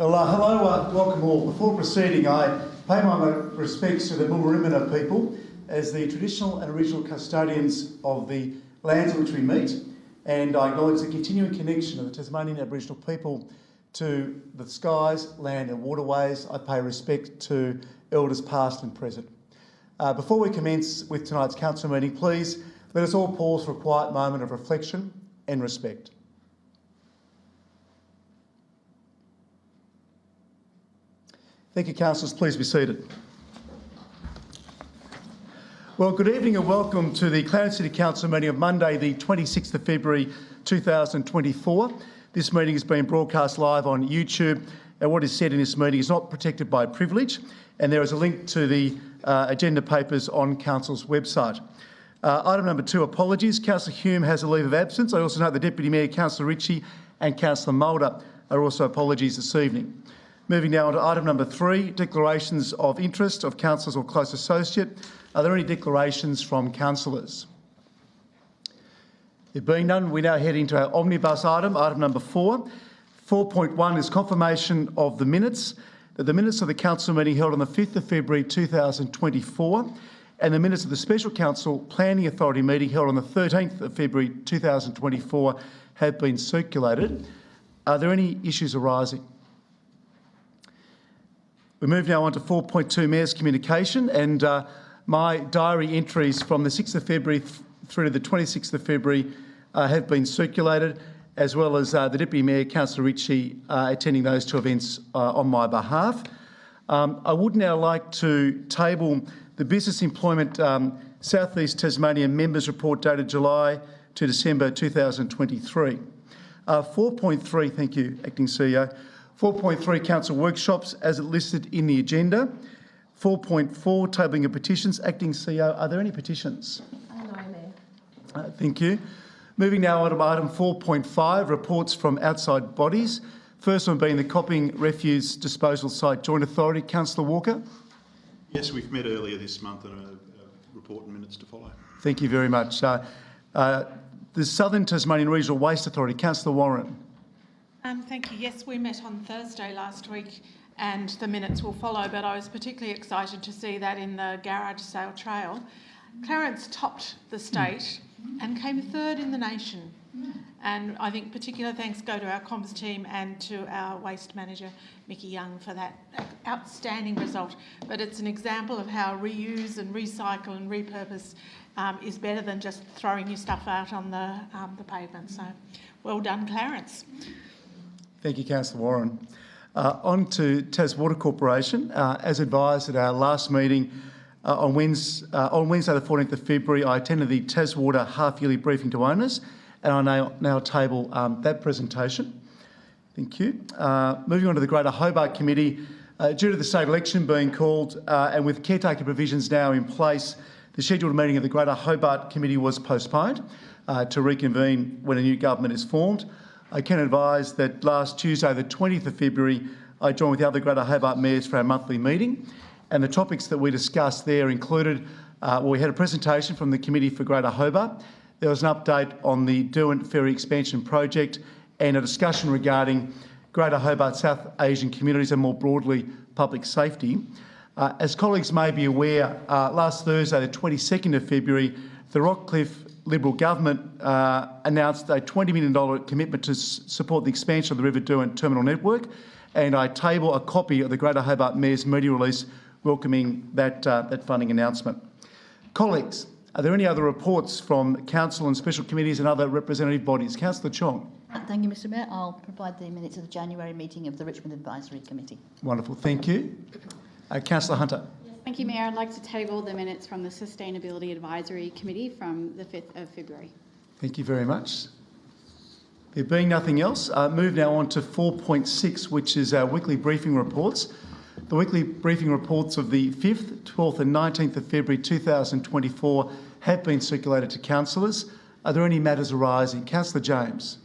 Well, hello, welcome all. Before proceeding, I pay my respects to the Mulrimina people as the traditional and original custodians of the lands on which we meet, and I acknowledge the continuing connection of the Tasmanian Aboriginal people to the skies, land and waterways. I pay respect to elders past and present. Before we commence with tonight's council meeting, please let us all pause for a quiet moment of reflection and respect. Thank you, councillors. Please be seated. Well, good evening and welcome to the Clarence City Council meeting of Monday, the 26th of February 2024. This meeting is being broadcast live on YouTube, and what is said in this meeting is not protected by privilege, and there is a link to the agenda papers on Council's website. Item number 2, apologies. Councillor Hume has a leave of absence. I also note the Deputy Mayor, Councillor Ritchie and Councillor Mulder are also apologies this evening. Moving now on to item number 3, declarations of interest of councillors or close associate. Are there any declarations from councillors? There being none, we now head into our omnibus item number 4. 4.1 is confirmation of the minutes. The minutes of the council meeting held on the 5th of February 2024 and the minutes of the Special Council Planning Authority meeting held on the 13th of February 2024 have been circulated. Are there any issues arising? We move now on to 4.2, Mayor's communication, and my diary entries from the 6th of February through to the 26th of February have been circulated, as well as the Deputy Mayor, Councillor Ritchie, attending those two events on my behalf. I would now like to table the Business Employment South East Tasmania Members Report dated July to December 2023. 4.3, thank you, Acting CEO. 4.3, Council workshops as listed in the agenda. 4.4, tabling of petitions. Acting CEO, are there any petitions? No, Mayor. Thank you. Moving now on to item 4.5, reports from outside bodies. First one being the Copping Refuse Disposal Site Joint Authority. Councillor Walker. Yes, we've met earlier this month and a report and minutes to follow. Thank you very much. The Southern Tasmanian Regional Waste Authority. Councillor Warren. Thank you. Yes, we met on Thursday last week and the minutes will follow, but I was particularly excited to see that in the garage sale trail, Clarence topped the state and came third in the nation. And I think particular thanks go to our comms team and to our waste manager, Mickey Young, for that outstanding result. But it's an example of how reuse and recycle and repurpose is better than just throwing your stuff out on the pavement. So well done, Clarence. Thank you, Councillor Warren. On to Tas Water Corporation. As advised at our last meeting on Wednesday the 14th of February, I attended the Tas Water half-yearly briefing to owners, and I now table that presentation. Thank you. Moving on to the Greater Hobart Committee. Due to the state election being called and with caretaker provisions now in place, the scheduled meeting of the Greater Hobart Committee was postponed to reconvene when a new government is formed. I can advise that last Tuesday, the 20th of February, I joined with the other Greater Hobart mayors for our monthly meeting, and the topics that we discussed there included, we had a presentation from the Committee for Greater Hobart. There was an update on the Derwent Ferry Expansion Project and a discussion regarding Greater Hobart South Asian communities and more broadly public safety. As colleagues may be aware, last Thursday, the 22nd of February, the Rockcliffe Liberal government announced a $20 million commitment to support the expansion of the River Derwent terminal network, and I table a copy of the Greater Hobart Mayor's media release welcoming that funding announcement. Colleagues, are there any other reports from Council and special committees and other representative bodies? Councillor Chong. Thank you, Mr Mayor. I'll provide the minutes of the January meeting of the Richmond Advisory Committee. Wonderful, thank you. Councillor Hunter. Thank you, Mayor. I'd like to table the minutes from the Sustainability Advisory Committee from the 5th of February. Thank you very much. There being nothing else, move now on to 4.6, which is our weekly briefing reports. The weekly briefing reports of the 5th, 12th and 19th of February 2024 have been circulated to councillors. Are there any matters arising? Councillor James.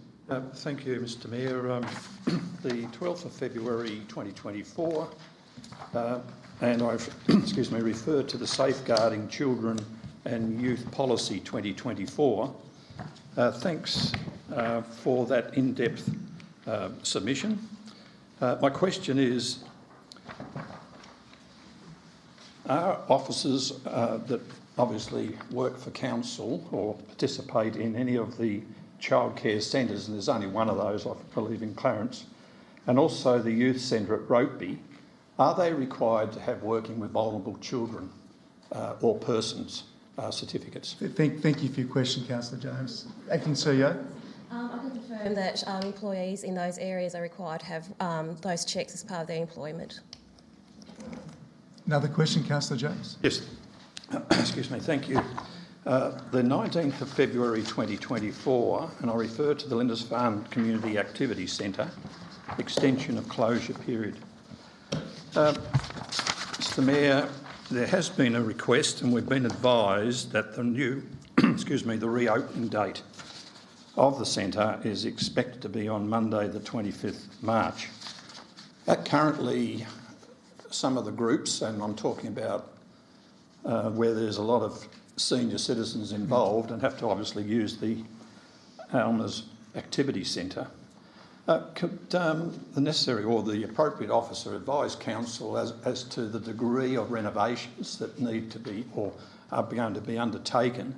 Thank you, Mr Mayor. The 12th of February 2024, and I've referred to the Safeguarding Children and Youth Policy 2024. Thanks for that in-depth submission. My question is, are officers that obviously work for council or participate in any of the childcare centres, and there's only one of those, I believe, in Clarence, and also the youth centre at Rokeby, are they required to have working with vulnerable children or persons certificates? Thank you for your question, Councillor James. Acting CEO. I can confirm that employees in those areas are required to have those checks as part of their employment. Another question, Councillor James. Yes. Excuse me, thank you. The 19th of February 2024, and I refer to the Lindisfarne Community Activity Centre, extension of closure period. Mr Mayor, there has been a request and we've been advised that the new, the reopening date of the centre is expected to be on Monday the 25th March. Currently, some of the groups, and I'm talking about where there's a lot of senior citizens involved and have to obviously use the Alma's Activity Centre, could the necessary or the appropriate officer advise council as to the degree of renovations that need to be or are going to be undertaken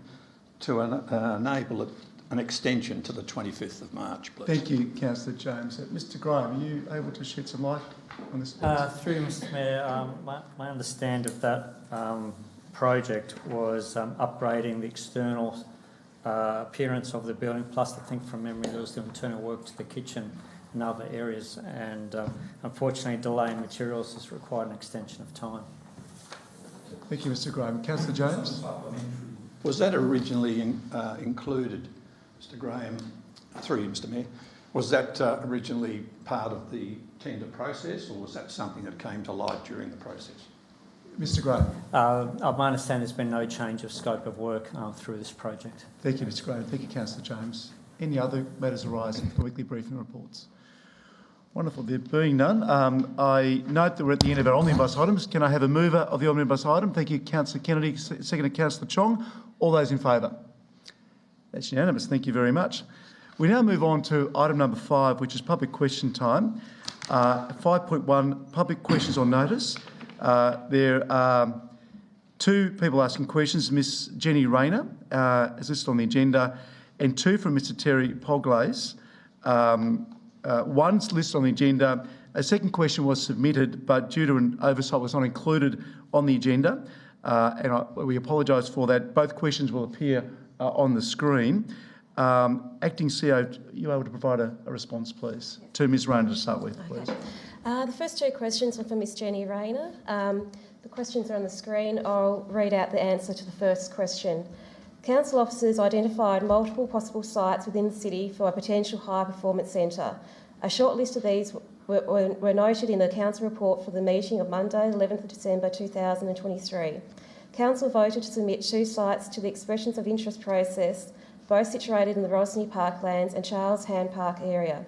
to enable an extension to the 25th of March, please? Thank you, Councillor James. Mr Graham, are you able to shed some light on this? Through you, Mr Mayor, my understanding of that project was upgrading the external appearance of the building, plus I think from memory there was the internal work to the kitchen and other areas, and unfortunately delay in materials has required an extension of time. Thank you, Mr Graham. Councillor James? Was that originally included, Mr Graham, through you, Mr Mayor, was that originally part of the tender process, or was that something that came to light during the process? Mr Graham. My understanding there's been no change of scope of work through this project. Thank you, Mr Graham. Thank you, Councillor James. Any other matters arising from weekly briefing reports? Wonderful. There being none, I note that we're at the end of our omnibus items. Can I have a mover of the omnibus item? Thank you, Councillor Kennedy. Seconded, Councillor Chong. All those in favour? That's unanimous. Thank you very much. We now move on to item number 5, which is public question time. 5.1, public questions on notice. There are 2 people asking questions. Miss Jenny Rayner is listed on the agenda, and 2 from Mr Terry Polglaze. One's listed on the agenda. A second question was submitted, but due to an oversight was not included on the agenda, and we apologise for that. Both questions will appear on the screen. Acting CEO, are you able to provide a response, please, to Ms Rayner to start with, please? Okay. The first 2 questions are for Ms Jenny Rayner. The questions are on the screen. I'll read out the answer to the first question. Council officers identified multiple possible sites within the city for a potential high-performance centre. A short list of these were noted in the Council report for the meeting of Monday, 11th of December 2023. Council voted to submit 2 sites to the expressions of interest process, both situated in the Rosny Parklands and Charles Hand Park area.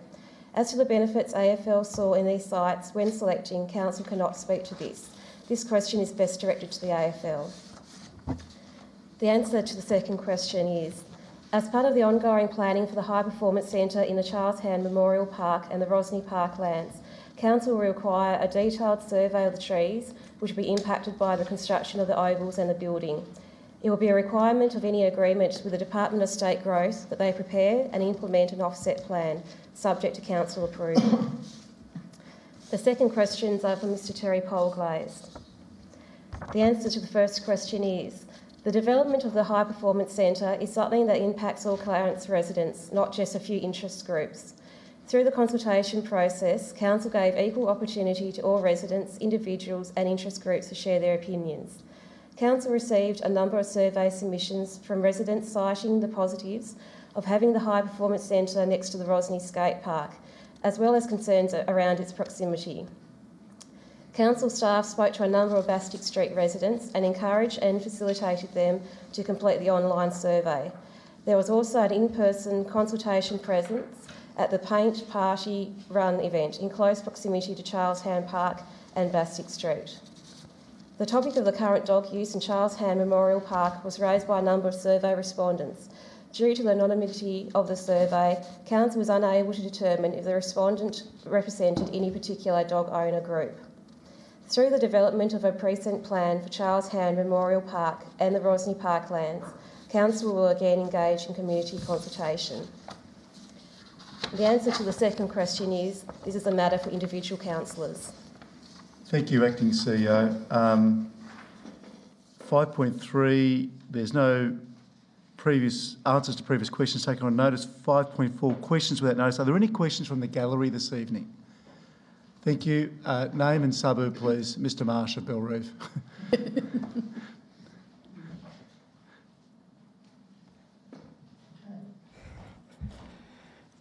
As to the benefits AFL saw in these sites when selecting, Council cannot speak to this. This question is best directed to the AFL. The answer to the second question is, as part of the ongoing planning for the High Performance Centre in the Charles Hand Memorial Park and the Rosny Parklands, Council will require a detailed survey of the trees which will be impacted by the construction of the ovals and the building. It will be a requirement of any agreement with the Department of State Growth that they prepare and implement an offset plan, subject to Council approval. The second questions are from Mr Terry Polglaze. The answer to the first question is, the development of the High Performance Centre is something that impacts all Clarence residents, not just a few interest groups. Through the consultation process, Council gave equal opportunity to all residents, individuals and interest groups to share their opinions. Council received a number of survey submissions from residents citing the positives of having the High Performance Centre next to the Rosny Skate Park, as well as concerns around its proximity. Council staff spoke to a number of Bastic Street residents and encouraged and facilitated them to complete the online survey. There was also an in-person consultation presence at the Paint Party Run event in close proximity to Charles Hand Park and Bastic Street. The topic of the current dog use in Charles Hand Memorial Park was raised by a number of survey respondents. Due to the anonymity of the survey, Council was unable to determine if the respondent represented any particular dog owner group. Through the development of a precinct plan for Charles Hand Memorial Park and the Rosny Parklands, Council will again engage in community consultation. The answer to the second question is this is a matter for individual councillors. Thank you, Acting CEO. 5.3, there's no previous answers to previous questions taken on notice. 5.4, questions without notice. Are there any questions from the gallery this evening? Thank you. Name and suburb, please. Mr Marsh of Belrive.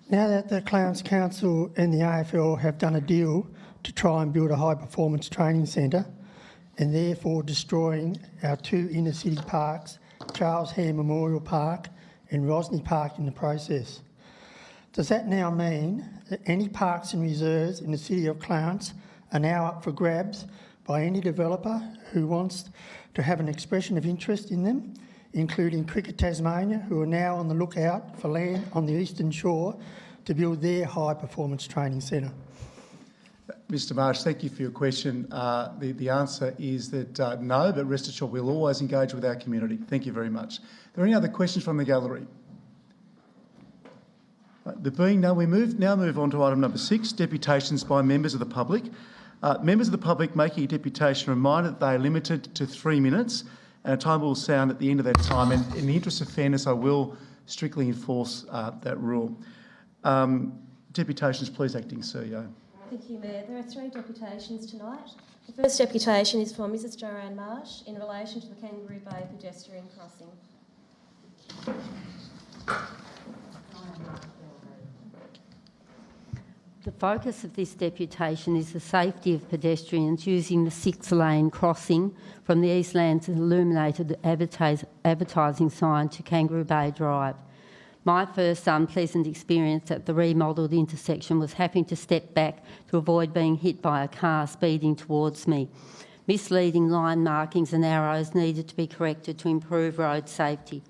Now that the Clarence Council and the AFL have done a deal to try and build a high-performance training centre and therefore destroying our two inner-city parks, Charles Hand Memorial Park and Rosny Park in the process, does that now mean that any parks and reserves in the city of Clarence are now up for grabs by any developer who wants to have an expression of interest in them, including Cricket Tasmania, who are now on the lookout for land on the eastern shore to build their high-performance training centre? Mr Marsh, thank you for your question. The answer is that no, but rest assured we'll always engage with our community. Thank you very much. Are there any other questions from the gallery? There being none, we now move on to item number 6, deputations by members of the public. Members of the public making a deputation are reminded that they are limited to 3 minutes, and a time will sound at the end of that time. And in the interest of fairness, I will strictly enforce that rule. Deputations, please, Acting CEO. Thank you, Mayor. There are 3 deputations tonight. The first deputation is from Mrs Joanne Marsh in relation to the Kangaroo Bay pedestrian crossing. The focus of this deputation is the safety of pedestrians using the 6-lane crossing from the Eastlands illuminated advertising sign to Kangaroo Bay Drive. My first unpleasant experience at the remodelled intersection was having to step back to avoid being hit by a car speeding towards me. Misleading line markings and arrows needed to be corrected to improve road safety.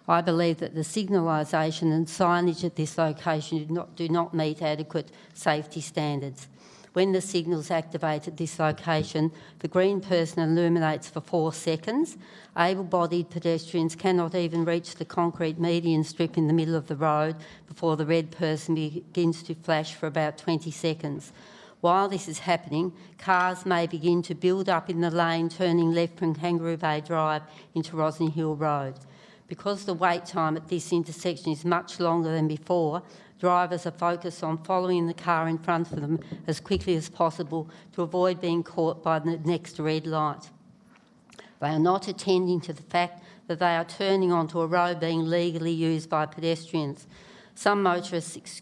I believe that the signalisation and signage at this location do not meet adequate safety standards. When the signals activate at this location, the green person illuminates for 4 seconds. Able-bodied pedestrians cannot even reach the concrete median strip in the middle of the road before the red person begins to flash for about 20 seconds. While this is happening, cars may begin to build up in the lane turning left from Kangaroo Bay Drive into Rosny Hill Road. Because the wait time at this intersection is much longer than before, drivers are focused on following the car in front of them as quickly as possible to avoid being caught by the next red light. They are not attending to the fact that they are turning onto a road being legally used by pedestrians. Some motorists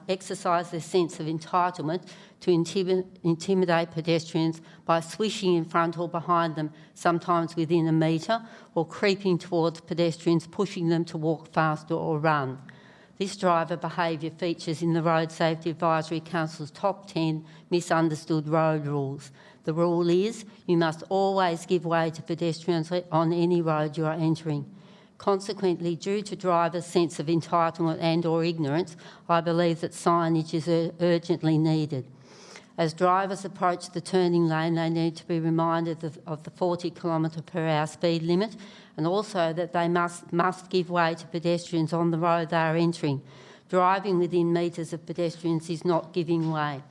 exercise their sense of entitlement to intimidate pedestrians by swishing in front or behind them, sometimes within a metre, or creeping towards pedestrians, pushing them to walk faster or run. This driver behaviour features in the Road Safety Advisory Council's top 10 misunderstood road rules. The rule is you must always give way to pedestrians on any road you are entering. Consequently, due to drivers' sense of entitlement and or ignorance, I believe that signage is urgently needed. As drivers approach the turning lane, they need to be reminded of the 40 km/h speed limit, and also that they must give way to pedestrians on the road they are entering. Driving within metres of pedestrians is not giving way.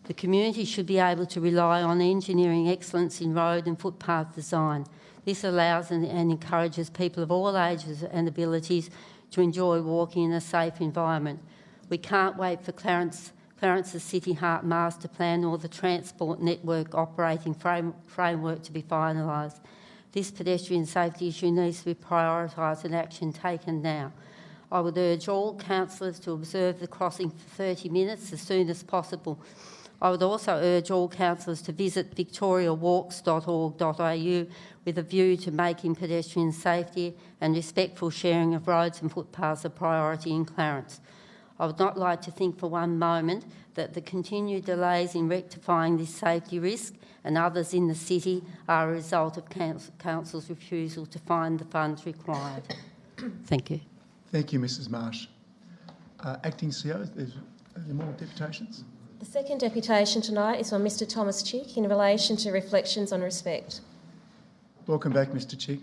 The community should be able to rely on engineering excellence in road and footpath design. This allows and encourages people of all ages and abilities to enjoy walking in a safe environment. We can't wait for Clarence's City Heart Master Plan or the Transport Network operating framework to be finalised. This pedestrian safety issue needs to be prioritised and action taken now. I would urge all councillors to observe the crossing for 30 minutes as soon as possible. I would also urge all councillors to visit victoriawalks.org.au with a view to making pedestrian safety and respectful sharing of roads and footpaths a priority in Clarence. I would not like to think for one moment that the continued delays in rectifying this safety risk and others in the city are a result of Council's refusal to find the funds required. Thank you. Thank you, Mrs Marsh. Acting CEO, are there more deputations? The second deputation tonight is from Mr Thomas Chick in relation to reflections on respect. Welcome back, Mr Chick.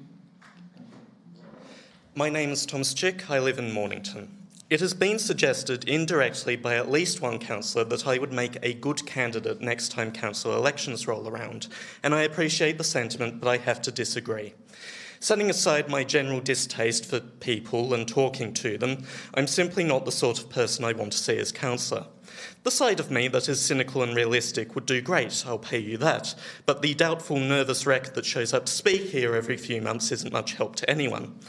My name is Thomas Chick. I live in Mornington. It has been suggested indirectly by at least one councillor that I would make a good candidate next time council elections roll around, and I appreciate the sentiment, but I have to disagree. Setting aside my general distaste for people and talking to them, I'm simply not the sort of person I want to see as councillor. The side of me that is cynical and realistic would do great, I'll pay you that, but the doubtful, nervous wreck that shows up to speak here every few months isn't much help to anyone.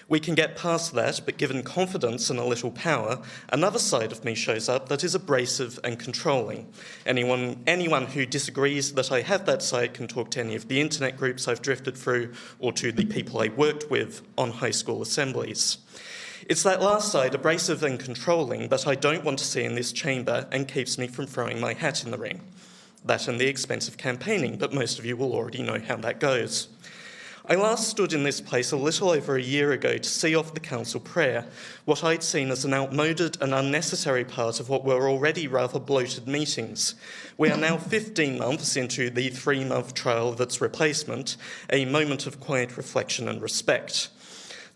We can get past that, but given confidence and a little power, another side of me shows up that is abrasive and controlling. Anyone who disagrees that I have that side can talk to any of the internet groups I've drifted through or to the people I worked with on high school assemblies. It's that last side, abrasive and controlling, that I don't want to see in this chamber and keeps me from throwing my hat in the ring. That and the expense of campaigning, but most of you will already know how that goes. I last stood in this place a little over a year ago to see off the council prayer, what I'd seen as an outmoded and unnecessary part of what were already rather bloated meetings. We are now 15 months into the 3-month trial of its replacement, a moment of quiet reflection and respect.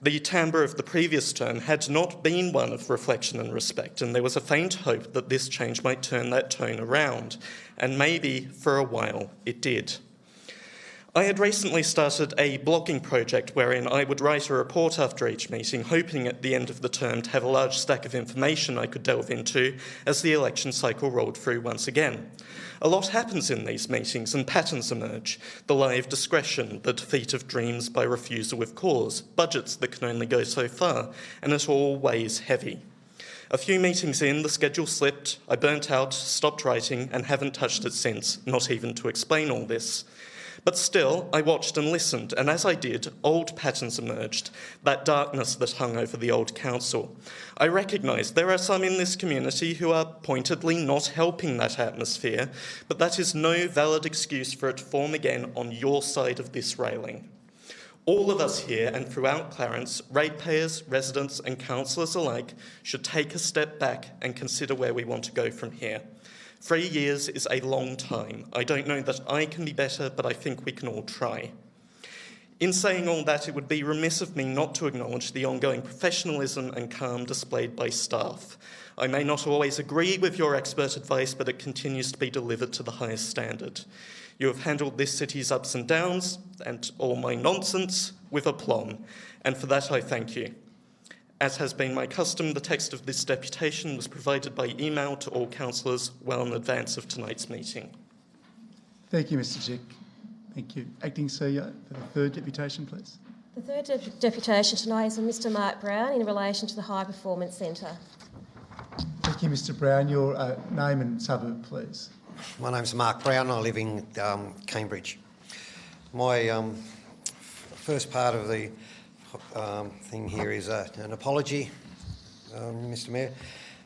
The timbre of the previous term had not been one of reflection and respect, and there was a faint hope that this change might turn that tone around, and maybe, for a while, it did. I had recently started a blogging project wherein I would write a report after each meeting, hoping at the end of the term to have a large stack of information I could delve into as the election cycle rolled through once again. A lot happens in these meetings and patterns emerge. The lie of discretion, the defeat of dreams by refusal with cause, budgets that can only go so far, and it all weighs heavy. A few meetings in, the schedule slipped, I burnt out, stopped writing, and haven't touched it since, not even to explain all this. But still, I watched and listened, and as I did, old patterns emerged, that darkness that hung over the old council. I recognise there are some in this community who are pointedly not helping that atmosphere, but that is no valid excuse for it to form again on your side of this railing. All of us here and throughout Clarence, ratepayers, residents and councillors alike, should take a step back and consider where we want to go from here. 3 years is a long time. I don't know that I can be better, but I think we can all try. In saying all that, it would be remiss of me not to acknowledge the ongoing professionalism and calm displayed by staff. I may not always agree with your expert advice, but it continues to be delivered to the highest standard. You have handled this city's ups and downs and all my nonsense with aplomb, and for that I thank you. As has been my custom, the text of this deputation was provided by email to all councillors well in advance of tonight's meeting. Thank you, Mr Chick. Thank you. Acting CEO for the third deputation, please. The third deputation tonight is from Mr Mark Brown in relation to the High Performance Centre. Thank you, Mr Brown. Your name and suburb, please. My name's Mark Brown. I live in Cambridge. My first part of the thing here is an apology, Mr Mayor.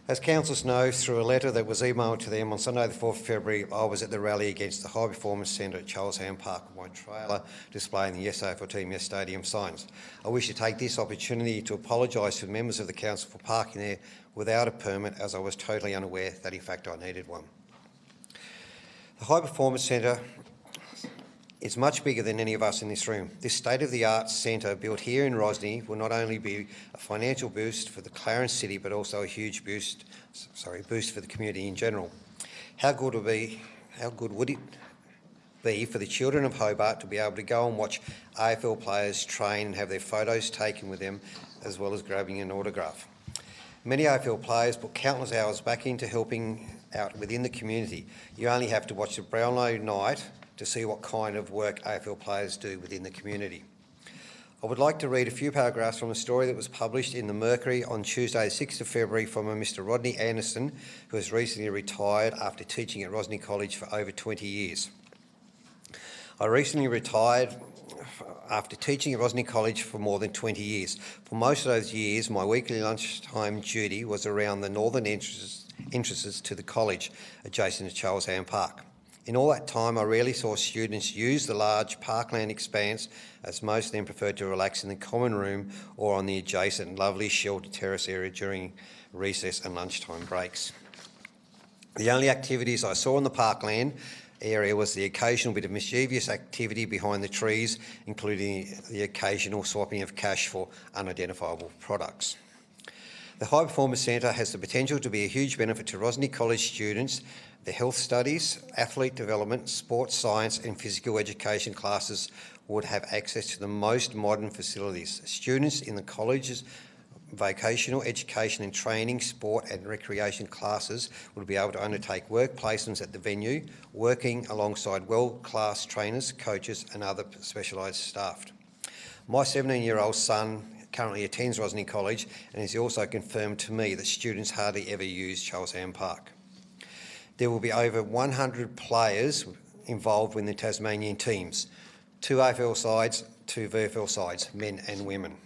As councillors know, through a letter that was emailed to them on Sunday the 4th of February, I was at the rally against the High Performance Centre at Charles Ham Park with my trailer displaying the Yes AFL Team Yes Stadium signs. I wish to take this opportunity to apologise to members of the council for parking there without a permit, as I was totally unaware that in fact I needed one. The High Performance Centre is much bigger than any of us in this room. This state-of-the-art centre built here in Rosny will not only be a financial boost for the Clarence City, but also a huge boost for the community in general. How good would it be for the children of Hobart to be able to go and watch AFL players train and have their photos taken with them, as well as grabbing an autograph? Many AFL players put countless hours back into helping out within the community. You only have to watch the Brownlow night to see what kind of work AFL players do within the community. I would like to read a few paragraphs from a story that was published in the Mercury on Tuesday, 6th of February from a Mr Rodney Anderson, who has recently retired after teaching at Rosny College for over 20 years. I recently retired after teaching at Rosny College for more than 20 years. For most of those years, my weekly lunchtime duty was around the northern entrances to the college, adjacent to Charles Ham Park. In all that time, I rarely saw students use the large parkland expanse, as most of them preferred to relax in the common room or on the adjacent lovely sheltered terrace area during recess and lunchtime breaks. The only activities I saw in the parkland area was the occasional bit of mischievous activity behind the trees, including the occasional swapping of cash for unidentifiable products. The High Performance Centre has the potential to be a huge benefit to Rosny College students. The health studies, athlete development, sports science and physical education classes would have access to the most modern facilities. Students in the college's vocational education and training, sport and recreation classes would be able to undertake work placements at the venue, working alongside world-class trainers, coaches and other specialised staff. My 17-year-old son currently attends Rosny College and has also confirmed to me that students hardly ever use Charles Ham Park. There will be over 100 players involved in the Tasmanian teams, 2 AFL sides, 2 VFL sides, men and women.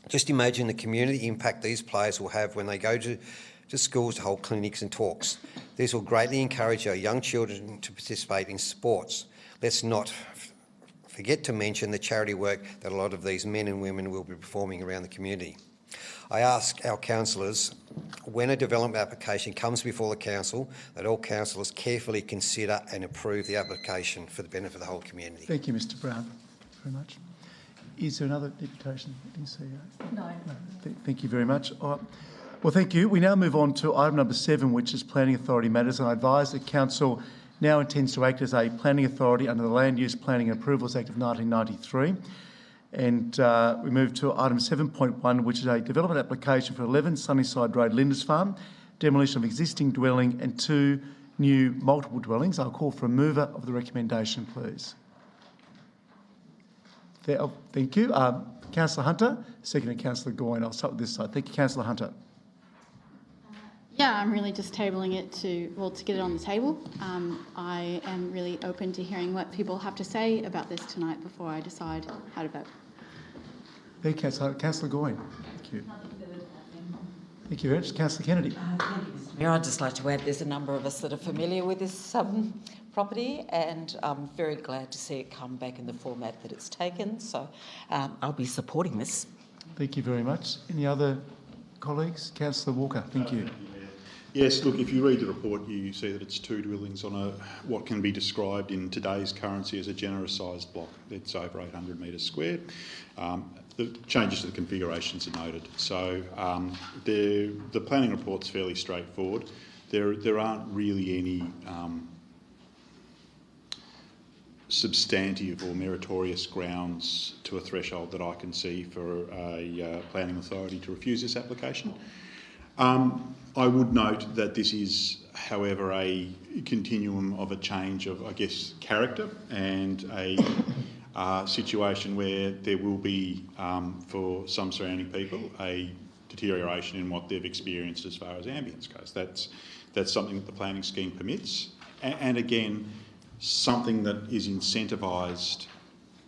Just imagine the community impact these players will have when they go to schools to hold clinics and talks. This will greatly encourage our young children to participate in sports. Let's not forget to mention the charity work that a lot of these men and women will be performing around the community. I ask our councillors, when a development application comes before the council, that all councillors carefully consider and approve the application for the benefit of the whole community. Thank you, Mr Brown, very much. Is there another deputation? No. Thank you very much. All right. Well, thank you. We now move on to item number 7, which is Planning Authority matters, and I advise that Council now intends to act as a planning authority under the Land Use Planning and Approvals Act of 1993. And we move to item 7.1, which is a development application for 11 Sunnyside Road, Lindisfarne, demolition of existing dwelling and 2 new multiple dwellings. I'll call for a mover of the recommendation, please. Thank you. Councillor Hunter, seconded Councillor Goyne. I'll start with this side. Thank you, Councillor Hunter. Yeah, I'm really just tabling it to get it on the table. I am really open to hearing what people have to say about this tonight before I decide how to vote. Thank you, Councillor. Councillor Goyne. Thank you. Thank you very much. Councillor Kennedy. Thank you, Mr Mayor. I'd just like to add there's a number of us that are familiar with this property, and I'm very glad to see it come back in the format that it's taken. So I'll be supporting this. Thank you very much. Any other colleagues? Councillor Walker. Thank you. Yes, look, if you read the report, you see that it's 2 dwellings on what can be described in today's currency as a generous-sized block. It's over 800 metres squared. The changes to the configurations are noted. So the planning report's fairly straightforward. There aren't really any substantive or meritorious grounds to a threshold that I can see for a planning authority to refuse this application. I would note that this is, however, a continuum of a change of, I guess, character and a situation where there will be, for some surrounding people, a deterioration in what they've experienced as far as ambience goes. That's something that the planning scheme permits, and again, something that is incentivised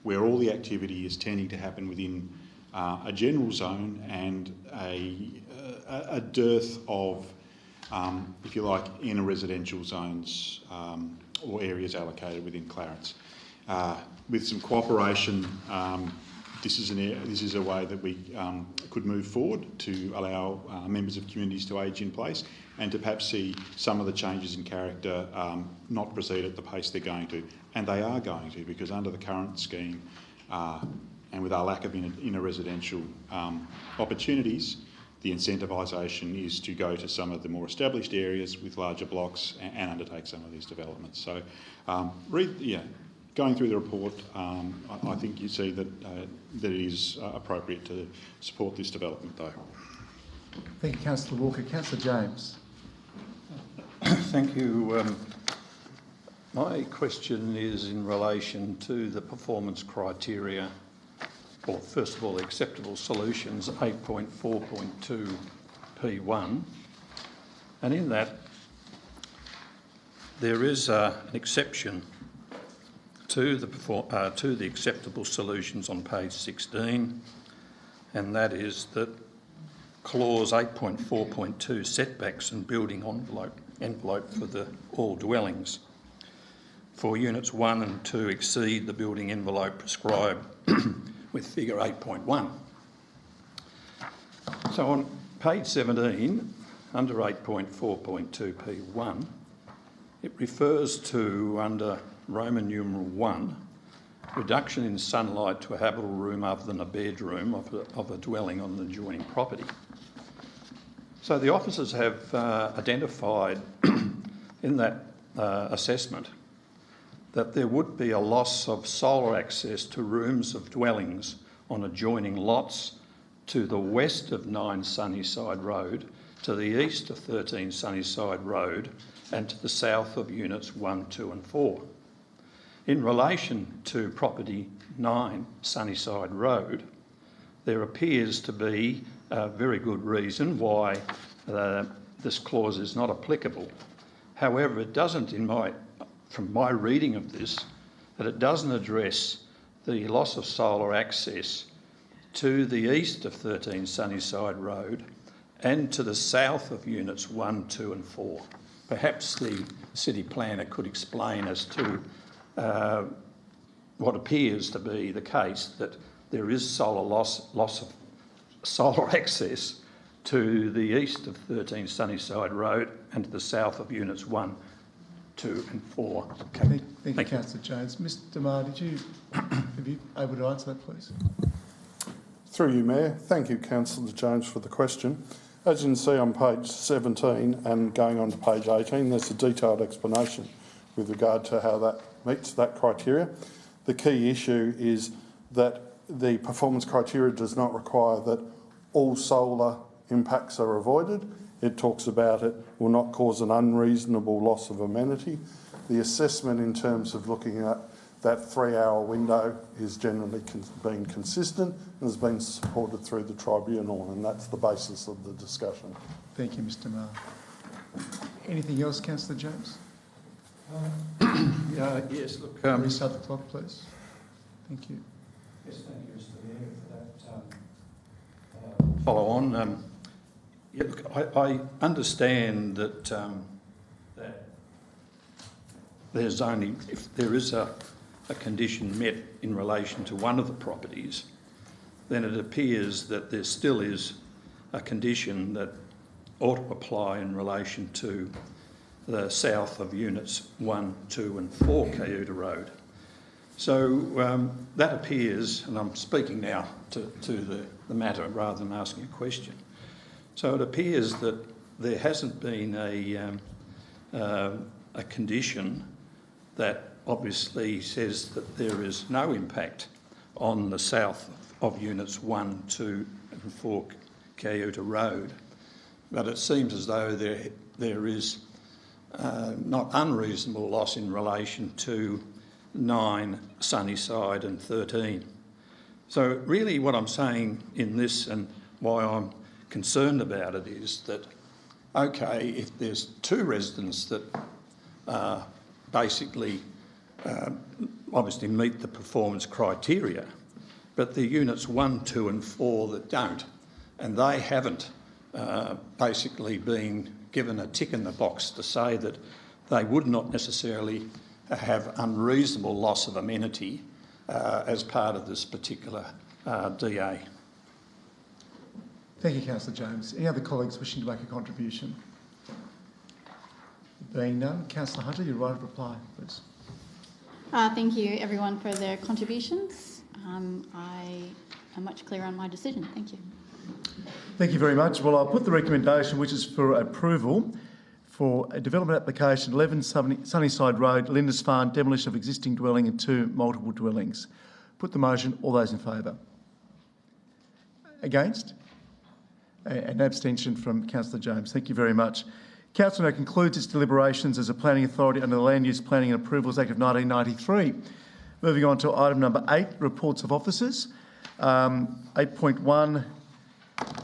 where all the activity is tending to happen within a general zone and a dearth of, if you like, inner residential zones or areas allocated within Clarence. With some cooperation, this is a way that we could move forward to allow members of communities to age in place and to perhaps see some of the changes in character not proceed at the pace they're going to. And they are going to, because under the current scheme and with our lack of inner residential opportunities, the incentivisation is to go to some of the more established areas with larger blocks and undertake some of these developments. So, going through the report, I think you see that it is appropriate to support this development, though. Thank you, Councillor Walker. Councillor James. Thank you. My question is in relation to the performance criteria. Well, first of all, the acceptable solutions 8.4.2 P1, and in that there is an exception to the acceptable solutions on page 16, and that is that clause 8.4.2 setbacks and building envelope for all dwellings. for units 1 and 2 exceed the building envelope prescribed with figure 8.1. So on page 17, under 8.4.2p1, it refers to, under Roman numeral 1, reduction in sunlight to a habitable room other than a bedroom of a dwelling on the adjoining property. So the officers have identified in that assessment that there would be a loss of solar access to rooms of dwellings on adjoining lots to the west of 9 Sunnyside Road, to the east of 13 Sunnyside Road, and to the south of units 1, 2 and 4. In relation to property 9 Sunnyside Road, there appears to be a very good reason why this clause is not applicable. However, it doesn't, from my reading of this, that it doesn't address the loss of solar access to the east of 13 Sunnyside Road and to the south of units 1, 2 and 4. Perhaps the city planner could explain as to what appears to be the case, that there is solar loss of solar access to the east of 13 Sunnyside Road and to the south of units 1, 2 and 4. Okay. Thank you, Councillor Jones. Mr Marr, are you able to answer that, please? Through you, Mayor. Thank you, Councillor Jones, for the question. As you can see on page 17 and going on to page 18, there's a detailed explanation with regard to how that meets that criteria. The key issue is that the performance criteria does not require that all solar impacts are avoided. It talks about it will not cause an unreasonable loss of amenity. The assessment in terms of looking at that 3-hour window is generally been consistent and has been supported through the tribunal, and that's the basis of the discussion. Thank you, Mr Marr. Anything else, Councillor Jones? Yes, look... Restart the clock, please. Thank you. Yes, thank you, Mr Mayor, for that follow on. Yeah, look, I understand that that there's only, if there is a condition met in relation to one of the properties, then it appears that there still is a condition that ought to apply in relation to the south of units 1, 2 and 4 Cayuta Road. So that appears, and I'm speaking now to the matter rather than asking a question, so it appears that there hasn't been a condition that obviously says that there is no impact on the south of units 1, 2 and 4 Cayuta Road, but it seems as though there is not unreasonable loss in relation to 9 Sunnyside and 13. So really what I'm saying in this, and why I'm concerned about it, is that, okay, if there's 2 residents that basically obviously meet the performance criteria, but the units 1, 2 and 4 that don't, and they haven't basically been given a tick in the box to say that they would not necessarily have unreasonable loss of amenity as part of this particular DA. Thank you, Councillor Jones. Any other colleagues wishing to make a contribution? Being none, Councillor Hunter, you're right to reply, please. Thank you, everyone, for their contributions. I am much clearer on my decision. Thank you. Thank you very much. Well, I'll put the recommendation, which is for approval for a development application, 11 Sunnyside Road, Lindisfarne, demolition of existing dwelling and 2 multiple dwellings. Put the motion. All those in favour? Against? An abstention from Councillor Jones. Thank you very much. Council now concludes its deliberations as a planning authority under the Land Use Planning and Approvals Act of 1993. Moving on to item number 8, reports of officers. 8.1,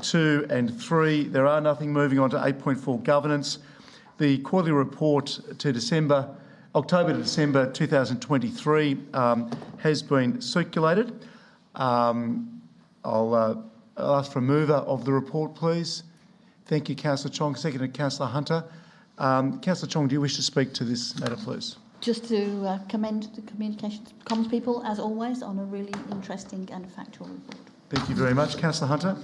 2 and 3, there are nothing. Moving on to 8.4, governance. The quarterly report to October to December 2023 has been circulated. I'll ask for a mover of the report, please. Thank you, Councillor Chong. Seconded, Councillor Hunter. Councillor Chong, do you wish to speak to this matter, please? Just to commend the comms people, as always, on a really interesting and factual report. Thank you very much. Councillor Hunter.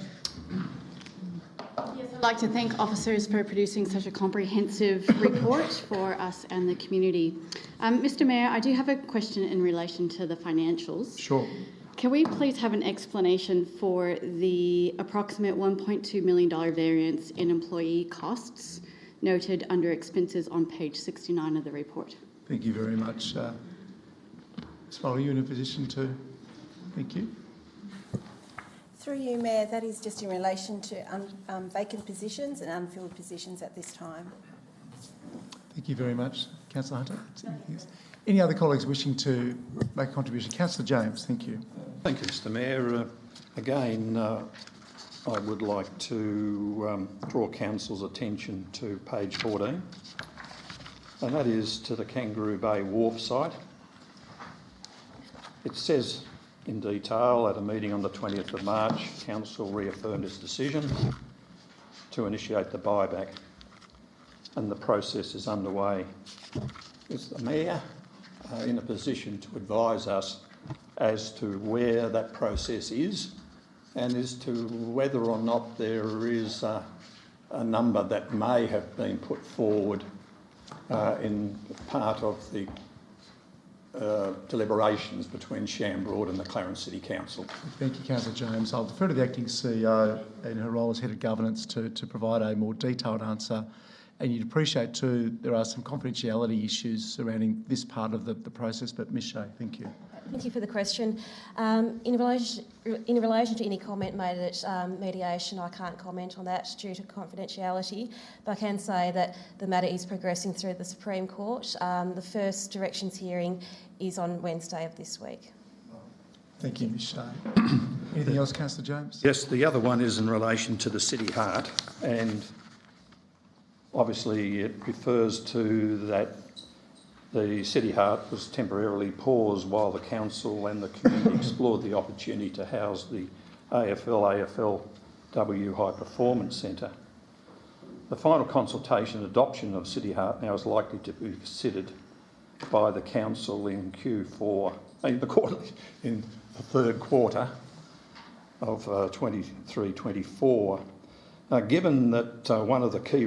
Yes, I'd like to thank officers for producing such a comprehensive report for us and the community. Mr Mayor, I do have a question in relation to the financials. Sure. Can we please have an explanation for the approximate $1.2 million variance in employee costs noted under expenses on page 69 of the report? Thank you very much. Ms. Foley, are you in a position to? Thank you. Through you, Mayor, that is just in relation to vacant positions and unfilled positions at this time. Thank you very much. Councillor Hunter. Any other colleagues wishing to make a contribution? Councillor James, thank you. Thank you, Mr Mayor. Again, I would like to draw Council's attention to page 14, and that is to the Kangaroo Bay Wharf site. It says in detail, at a meeting on the 20th of March, Council reaffirmed its decision to initiate the buyback, and the process is underway. Is the Mayor in a position to advise us as to where that process is and as to whether or not there is a number that may have been put forward in part of the deliberations between Shambroad and the Clarence City Council? Thank you, Councillor James. I'll defer to the Acting CEO in her role as Head of Governance to provide a more detailed answer. And you'd appreciate too, there are some confidentiality issues surrounding this part of the process, but Ms Shea, thank you. Thank you for the question. In relation to any comment made at mediation, I can't comment on that due to confidentiality, but I can say that the matter is progressing through the Supreme Court. The first directions hearing is on Wednesday of this week. Thank you, Ms Shea. Anything else, Councillor James? Yes, the other one is in relation to the City Heart, and obviously it refers to that the City Heart was temporarily paused while the Council and the community explored the opportunity to house the AFL-AFLW High Performance Centre. The final consultation and adoption of City Heart now is likely to be considered by the Council in Q4, in the third quarter of 23-24. Given that one of the key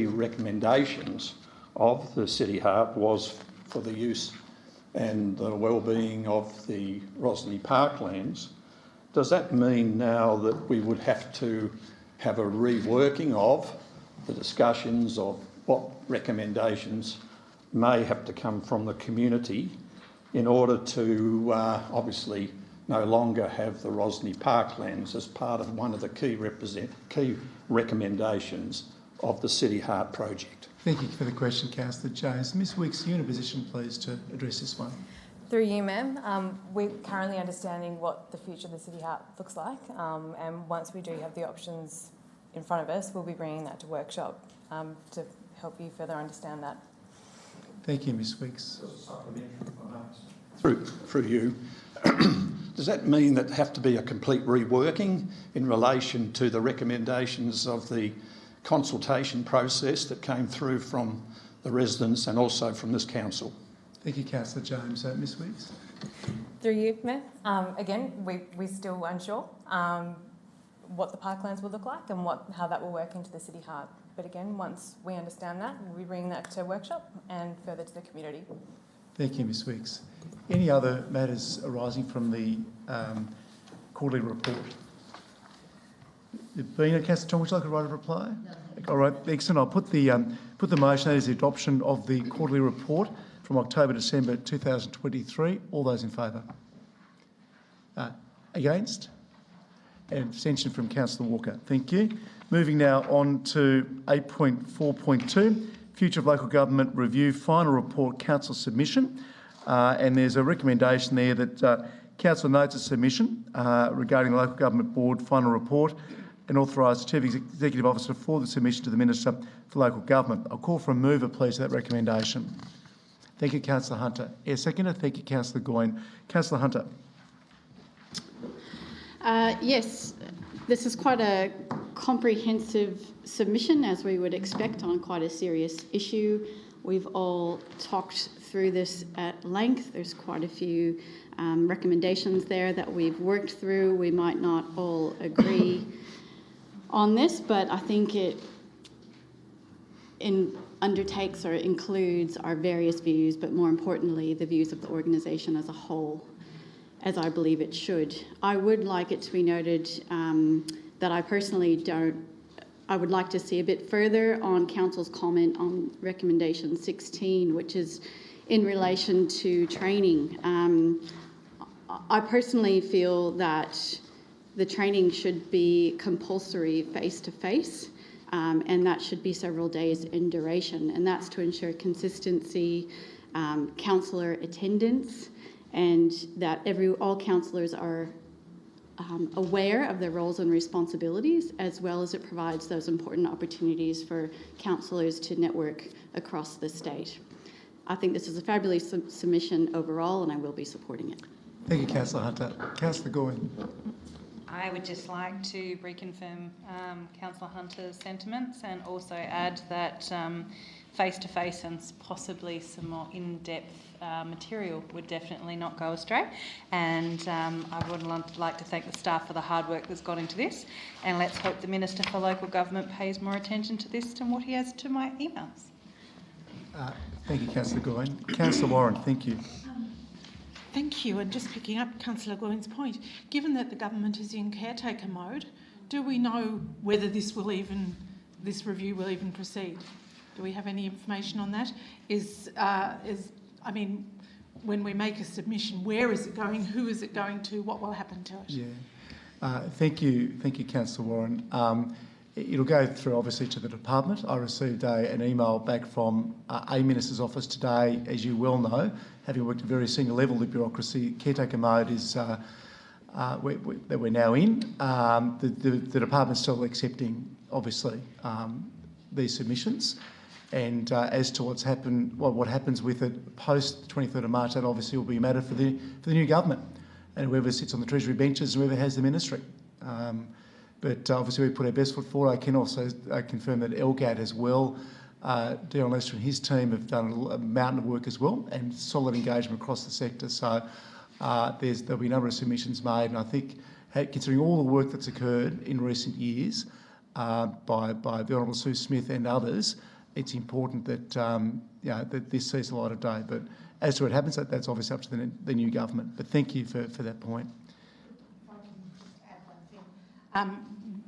recommendations of the City Heart was for the use and the well-being of the Rosny Parklands, does that mean now that we would have to have a reworking of the discussions of what recommendations may have to come from the community in order to obviously no longer have the Rosny Parklands as part of one of the key recommendations of the City Heart project? Thank you for the question, Councillor James. Ms Wicks, you're in a position, please, to address this one. Through you, ma'am, we're currently understanding what the future of the City Heart looks like, and once we do have the options in front of us, we'll be bringing that to workshop to help you further understand that. Thank you, Ms Wicks. Through you, does that mean that there have to be a complete reworking in relation to the recommendations of the consultation process that came through from the residents and also from this council? Thank you, Councillor James. Ms Wicks? Through you, Mayor, again, we're still unsure what the parklands will look like and how that will work into the City Heart. But again, once we understand that, we'll be bringing that to workshop and further to the community. Thank you, Ms Wicks. Any other matters arising from the quarterly report? Councillor Tom, would you like a right of reply? No. All right, excellent. I'll put the motion, that is the adoption of the quarterly report from October-December 2023. All those in favour? Against? And abstention from Councillor Walker. Thank you. Moving now on to 8.4.2, Future of Local Government Review Final Report Council Submission. And there's a recommendation there that Council notes a submission regarding the Local Government Board Final Report and authorise the Chief Executive Officer for the submission to the Minister for Local Government. I'll call for a mover, please, to that recommendation. Thank you, Councillor Hunter. Seconder. Thank you, Councillor Goyne. Councillor Hunter. Yes, this is quite a comprehensive submission, as we would expect, on quite a serious issue. We've all talked through this at length. There's quite a few recommendations there that we've worked through. We might not all agree on this, but I think it undertakes or includes our various views, but more importantly, the views of the organisation as a whole, as I believe it should. I would like it to be noted that I personally I would like to see a bit further on Council's comment on recommendation 16, which is in relation to training. I personally feel that the training should be compulsory face-to-face, and that should be several days in duration, and that's to ensure consistency, councillor attendance, and that all councillors are aware of their roles and responsibilities, as well as it provides those important opportunities for councillors to network across the state. I think this is a fabulous submission overall, and I will be supporting it. Thank you, Councillor Hunter. Councillor Goyne. I would just like to reconfirm Councillor Hunter's sentiments and also add that face-to-face and possibly some more in-depth material would definitely not go astray. And I would like to thank the staff for the hard work that's gone into this. And let's hope the Minister for Local Government pays more attention to this than what he has to my emails. Thank you, Councillor Goyne. Councillor Warren, thank you. Thank you. And just picking up Councillor Goyne's point, given that the government is in caretaker mode, do we know whether this review will even proceed? Do we have any information on that? I mean, when we make a submission, where is it going? Who is it going to? What will happen to it? Yeah. Thank you, Councillor Warren. It'll go through, obviously, to the department. I received an email back from a Minister's office today, as you well know, having worked at very senior level of the bureaucracy. Caretaker mode is that we're now in. The department's still accepting, obviously, these submissions. And as to what happens with it post the 23rd of March, that obviously will be a matter for the new government and whoever sits on the Treasury benches and whoever has the ministry. But obviously we put our best foot forward. I can also confirm that LGAT as well, Dion Lester and his team have done a mountain of work as well and solid engagement across the sector. So there'll be a number of submissions made, and I think considering all the work that's occurred in recent years by the Honourable Sue Smith and others, it's important that that this sees the light of day. But as to what happens, that's obviously up to the new government. But thank you for that point.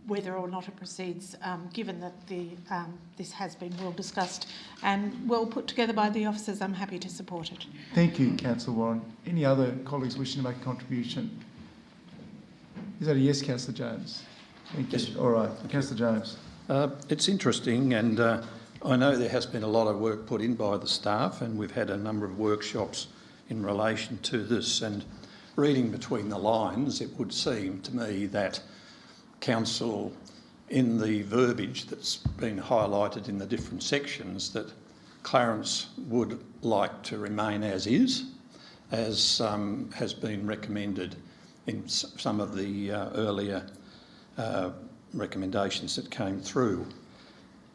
Whether or not it proceeds, given that this has been well discussed and well put together by the officers, I'm happy to support it. Thank you, Councillor Warren. Any other colleagues wishing to make a contribution? Is that a yes, Councillor Jones? Thank you. Yes. All right, Councillor Jones. It's interesting, and I know there has been a lot of work put in by the staff, and we've had a number of workshops in relation to this. And reading between the lines, it would seem to me that Council, in the verbiage that's been highlighted in the different sections, that Clarence would like to remain as is, as has been recommended in some of the earlier recommendations that came through.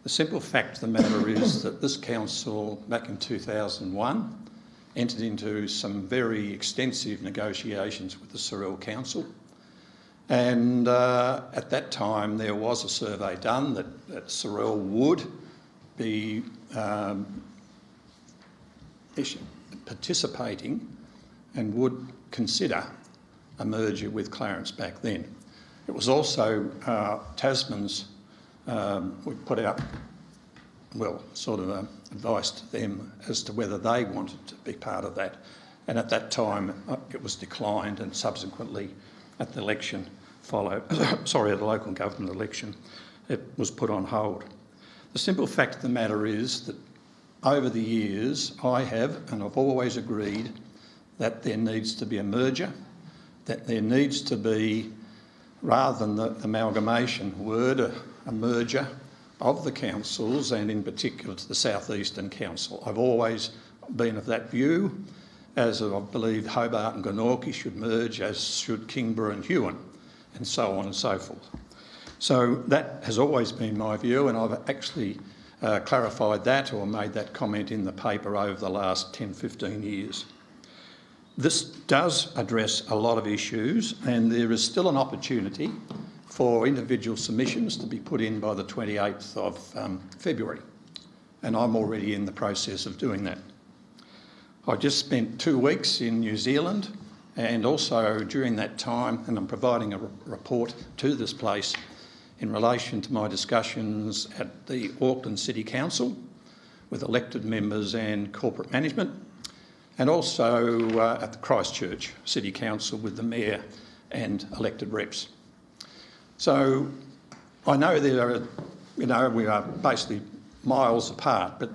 The simple fact of the matter is that this council, back in 2001, entered into some very extensive negotiations with the Sorell Council. And at that time, there was a survey done that Sorell would be participating and would consider a merger with Clarence back then. It was also Tasman's, we put out, well, sort of advice to them as to whether they wanted to be part of that. And at that time, it was declined, and subsequently at the election at the local government election, it was put on hold. The simple fact of the matter is that over the years, I have, and I've always agreed, that there needs to be a merger, that there needs to be, rather than the amalgamation word, a merger of the councils, and in particular to the South Eastern Council. I've always been of that view, as I believe Hobart and Glenorchy should merge, as should Kingborough and Huon, and so on and so forth. So that has always been my view, and I've actually clarified that or made that comment in the paper over the last 10, 15 years. This does address a lot of issues, and there is still an opportunity for individual submissions to be put in by the 28th of February, and I'm already in the process of doing that. I just spent 2 weeks in New Zealand, and also during that time, and I'm providing a report to this place in relation to my discussions at the Auckland City Council with elected members and corporate management, and also at the Christchurch City Council with the Mayor and elected reps. So I know we are basically miles apart, but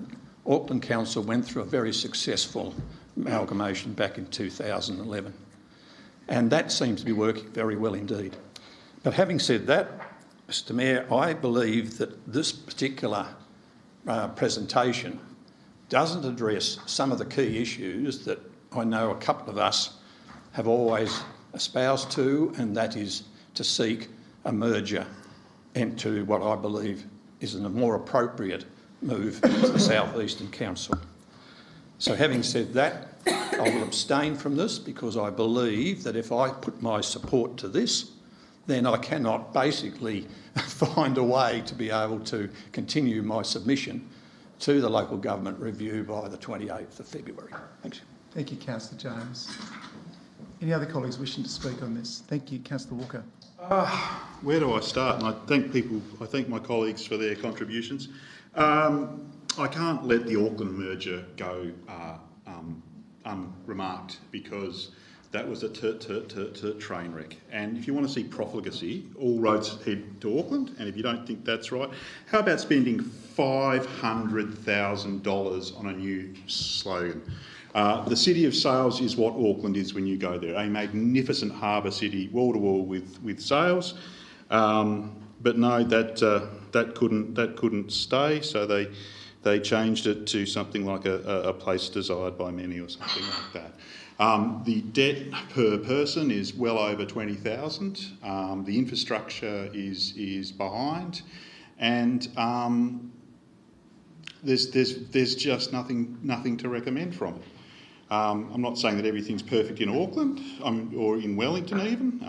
Auckland Council went through a very successful amalgamation back in 2011. And that seems to be working very well indeed. But having said that, Mr Mayor, I believe that this particular presentation doesn't address some of the key issues that I know a couple of us have always espoused to, and that is to seek a merger into what I believe is a more appropriate move to the South Eastern Council. So having said that, I will abstain from this because I believe that if I put my support to this, then I cannot basically find a way to be able to continue my submission to the local government review by the 28th of February. Thanks. Thank you, Councillor James. Any other colleagues wishing to speak on this? Thank you, Councillor Walker. Where do I start? And I thank my colleagues for their contributions. I can't let the Auckland merger go unremarked because that was a train wreck. And if you want to see profligacy, all roads head to Auckland. And if you don't think that's right, how about spending $500,000 on a new slogan? The City of Sails is what Auckland is when you go there, a magnificent harbour city, wall to wall with sails. But no, that couldn't stay, so they changed it to something like a place desired by many or something like that. The debt per person is well over 20,000. The infrastructure is behind, and there's just nothing to recommend from it. I'm not saying that everything's perfect in Auckland or in Wellington even,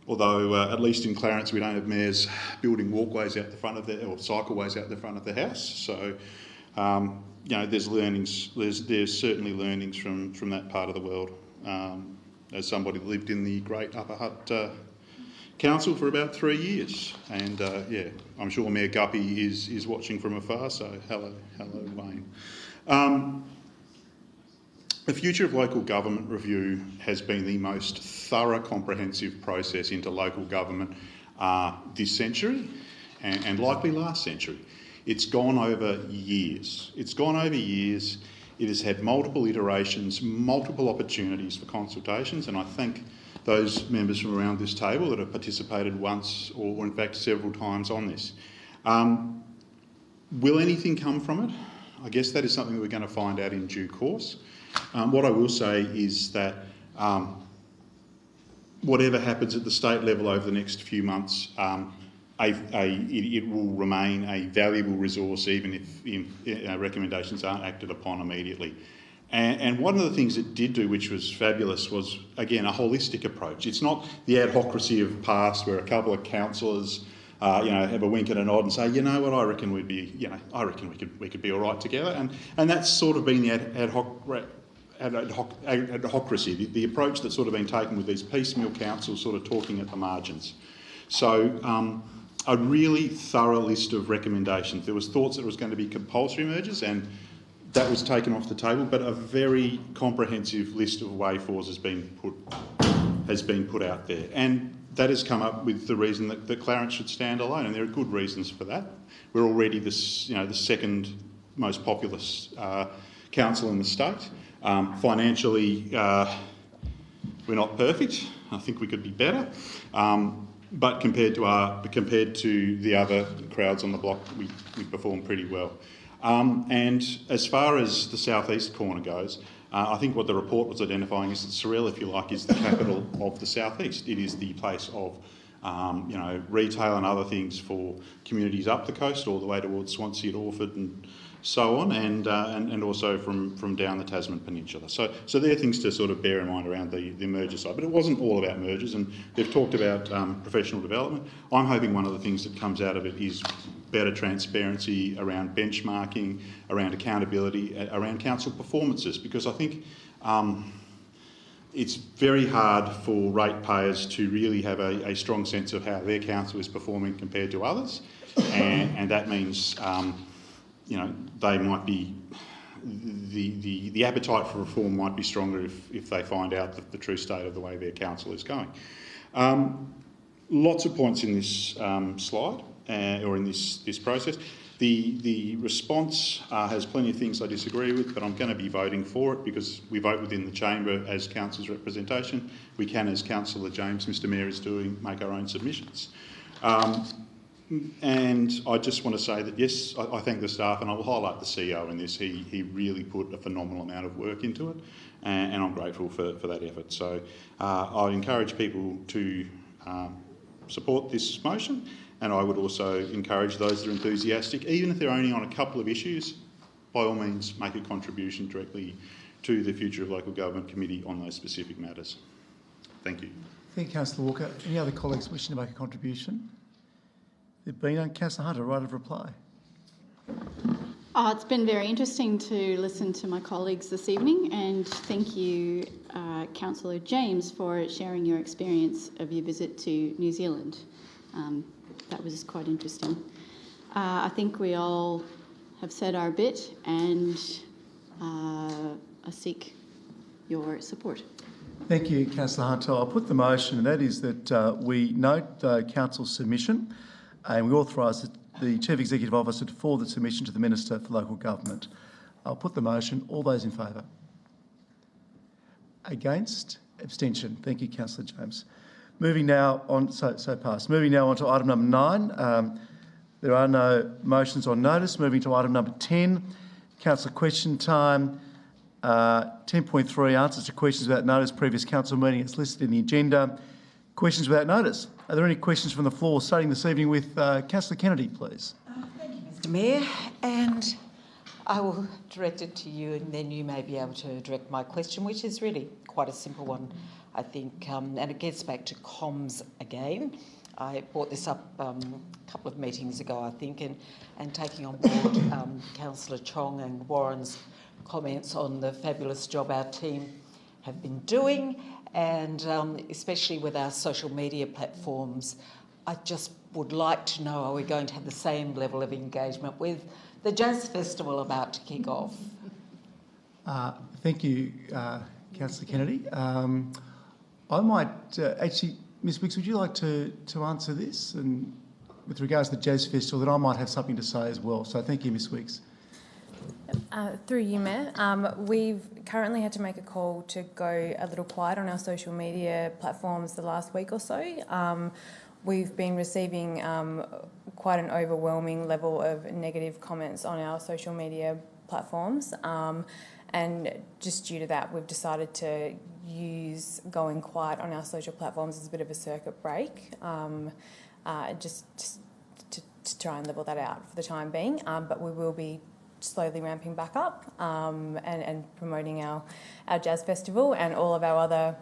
although at least in Clarence we don't have mayors building walkways out the front of or cycleways out the front of the house. So there's learnings. There's certainly learnings from that part of the world. As somebody that lived in the Great Upper Hutt Council for about 3 years, and I'm sure Mayor Guppy is watching from afar. So hello, Wayne. The Future of Local Government review has been the most thorough, comprehensive process into local government this century and likely last century. It's gone over years. It has had multiple iterations, multiple opportunities for consultations, and I thank those members from around this table that have participated once or in fact several times on this. Will anything come from it? I guess that is something that we're going to find out in due course. What I will say is that whatever happens at the state level over the next few months, it will remain a valuable resource even if recommendations aren't acted upon immediately. And one of the things it did do, which was fabulous, was, again, a holistic approach. It's not the adhocracy of past where a couple of councillors have a wink and a nod and say, you know what, I reckon we could be all right together. And that's sort of been the adhocracy, the approach that's sort of been taken with these piecemeal councils sort of talking at the margins. So a really thorough list of recommendations. There was thoughts that it was going to be compulsory mergers, and that was taken off the table, but a very comprehensive list of way forwards has been put out there. And that has come up with the reason that Clarence should stand alone, and there are good reasons for that. We're already the second most populous council in the state. Financially, we're not perfect. I think we could be better, but compared to the other crowds on the block, we perform pretty well. And as far as the southeast corner goes, I think what the report was identifying is that Sorell, if you like, is the capital of the southeast. It is the place of you know, retail and other things for communities up the coast, all the way towards Swansea, Orford and so on, and also from down the Tasman Peninsula. So there are things to sort of bear in mind around the merger side. But it wasn't all about mergers, and they've talked about professional development. I'm hoping one of the things that comes out of it is better transparency around benchmarking, around accountability, around council performances, because I think it's very hard for ratepayers to really have a strong sense of how their council is performing compared to others, and that means you know, they might be, the appetite for reform might be stronger if they find out the true state of the way their council is going. Lots of points in this slide, or in this process. The response has plenty of things I disagree with, but I'm going to be voting for it because we vote within the chamber as council's representation. We can, as Councillor James, Mr Mayor is doing, make our own submissions. And I just want to say that, yes, I thank the staff, and I will highlight the CEO in this. He really put a phenomenal amount of work into it, and I'm grateful for that effort. So I encourage people to support this motion, and I would also encourage those that are enthusiastic, even if they're only on a couple of issues, by all means make a contribution directly to the Future of Local Government Committee on those specific matters. Thank you. Thank you, Councillor Walker. Any other colleagues wishing to make a contribution? There being none. Councillor Hunter, right of reply. It's been very interesting to listen to my colleagues this evening, and thank you, Councillor James, for sharing your experience of your visit to New Zealand. That was quite interesting. I think we all have said our bit, and I seek your support. Thank you, Councillor Hunter. I'll put the motion, and that is that we note Council's submission, and we authorise the Chief Executive Officer to forward the submission to the Minister for Local Government. I'll put the motion. All those in favour? Against? Abstention. Thank you, Councillor James. Moving now on, so passed. Moving now on to item number 9. There are no motions on notice. Moving to item number 10, council question time. 10.3, answers to questions without notice. Previous council meeting. It's listed in the agenda. Questions without notice. Are there any questions from the floor? Starting this evening with Councillor Kennedy, please. Thank you, Mr Mayor. And I will direct it to you, and then you may be able to direct my question, which is really quite a simple one, I think, and it gets back to comms again. I brought this up a couple of meetings ago, I think, and taking on board Councillor Chong and Warren's comments on the fabulous job our team have been doing, and especially with our social media platforms. I just would like to know, are we going to have the same level of engagement with the Jazz Festival about to kick off? Thank you, Councillor Kennedy. I might actually, Ms Wicks, would you like to answer this? And with regards to the Jazz Festival, then I might have something to say as well. So thank you, Ms Wicks. Through you, Mayor. We've currently had to make a call to go a little quiet on our social media platforms the last week or so. We've been receiving quite an overwhelming level of negative comments on our social media platforms, and just due to that, we've decided to use going quiet on our social platforms as a bit of a circuit break, just to try and level that out for the time being. But we will be slowly ramping back up and promoting our Jazz Festival and all of our other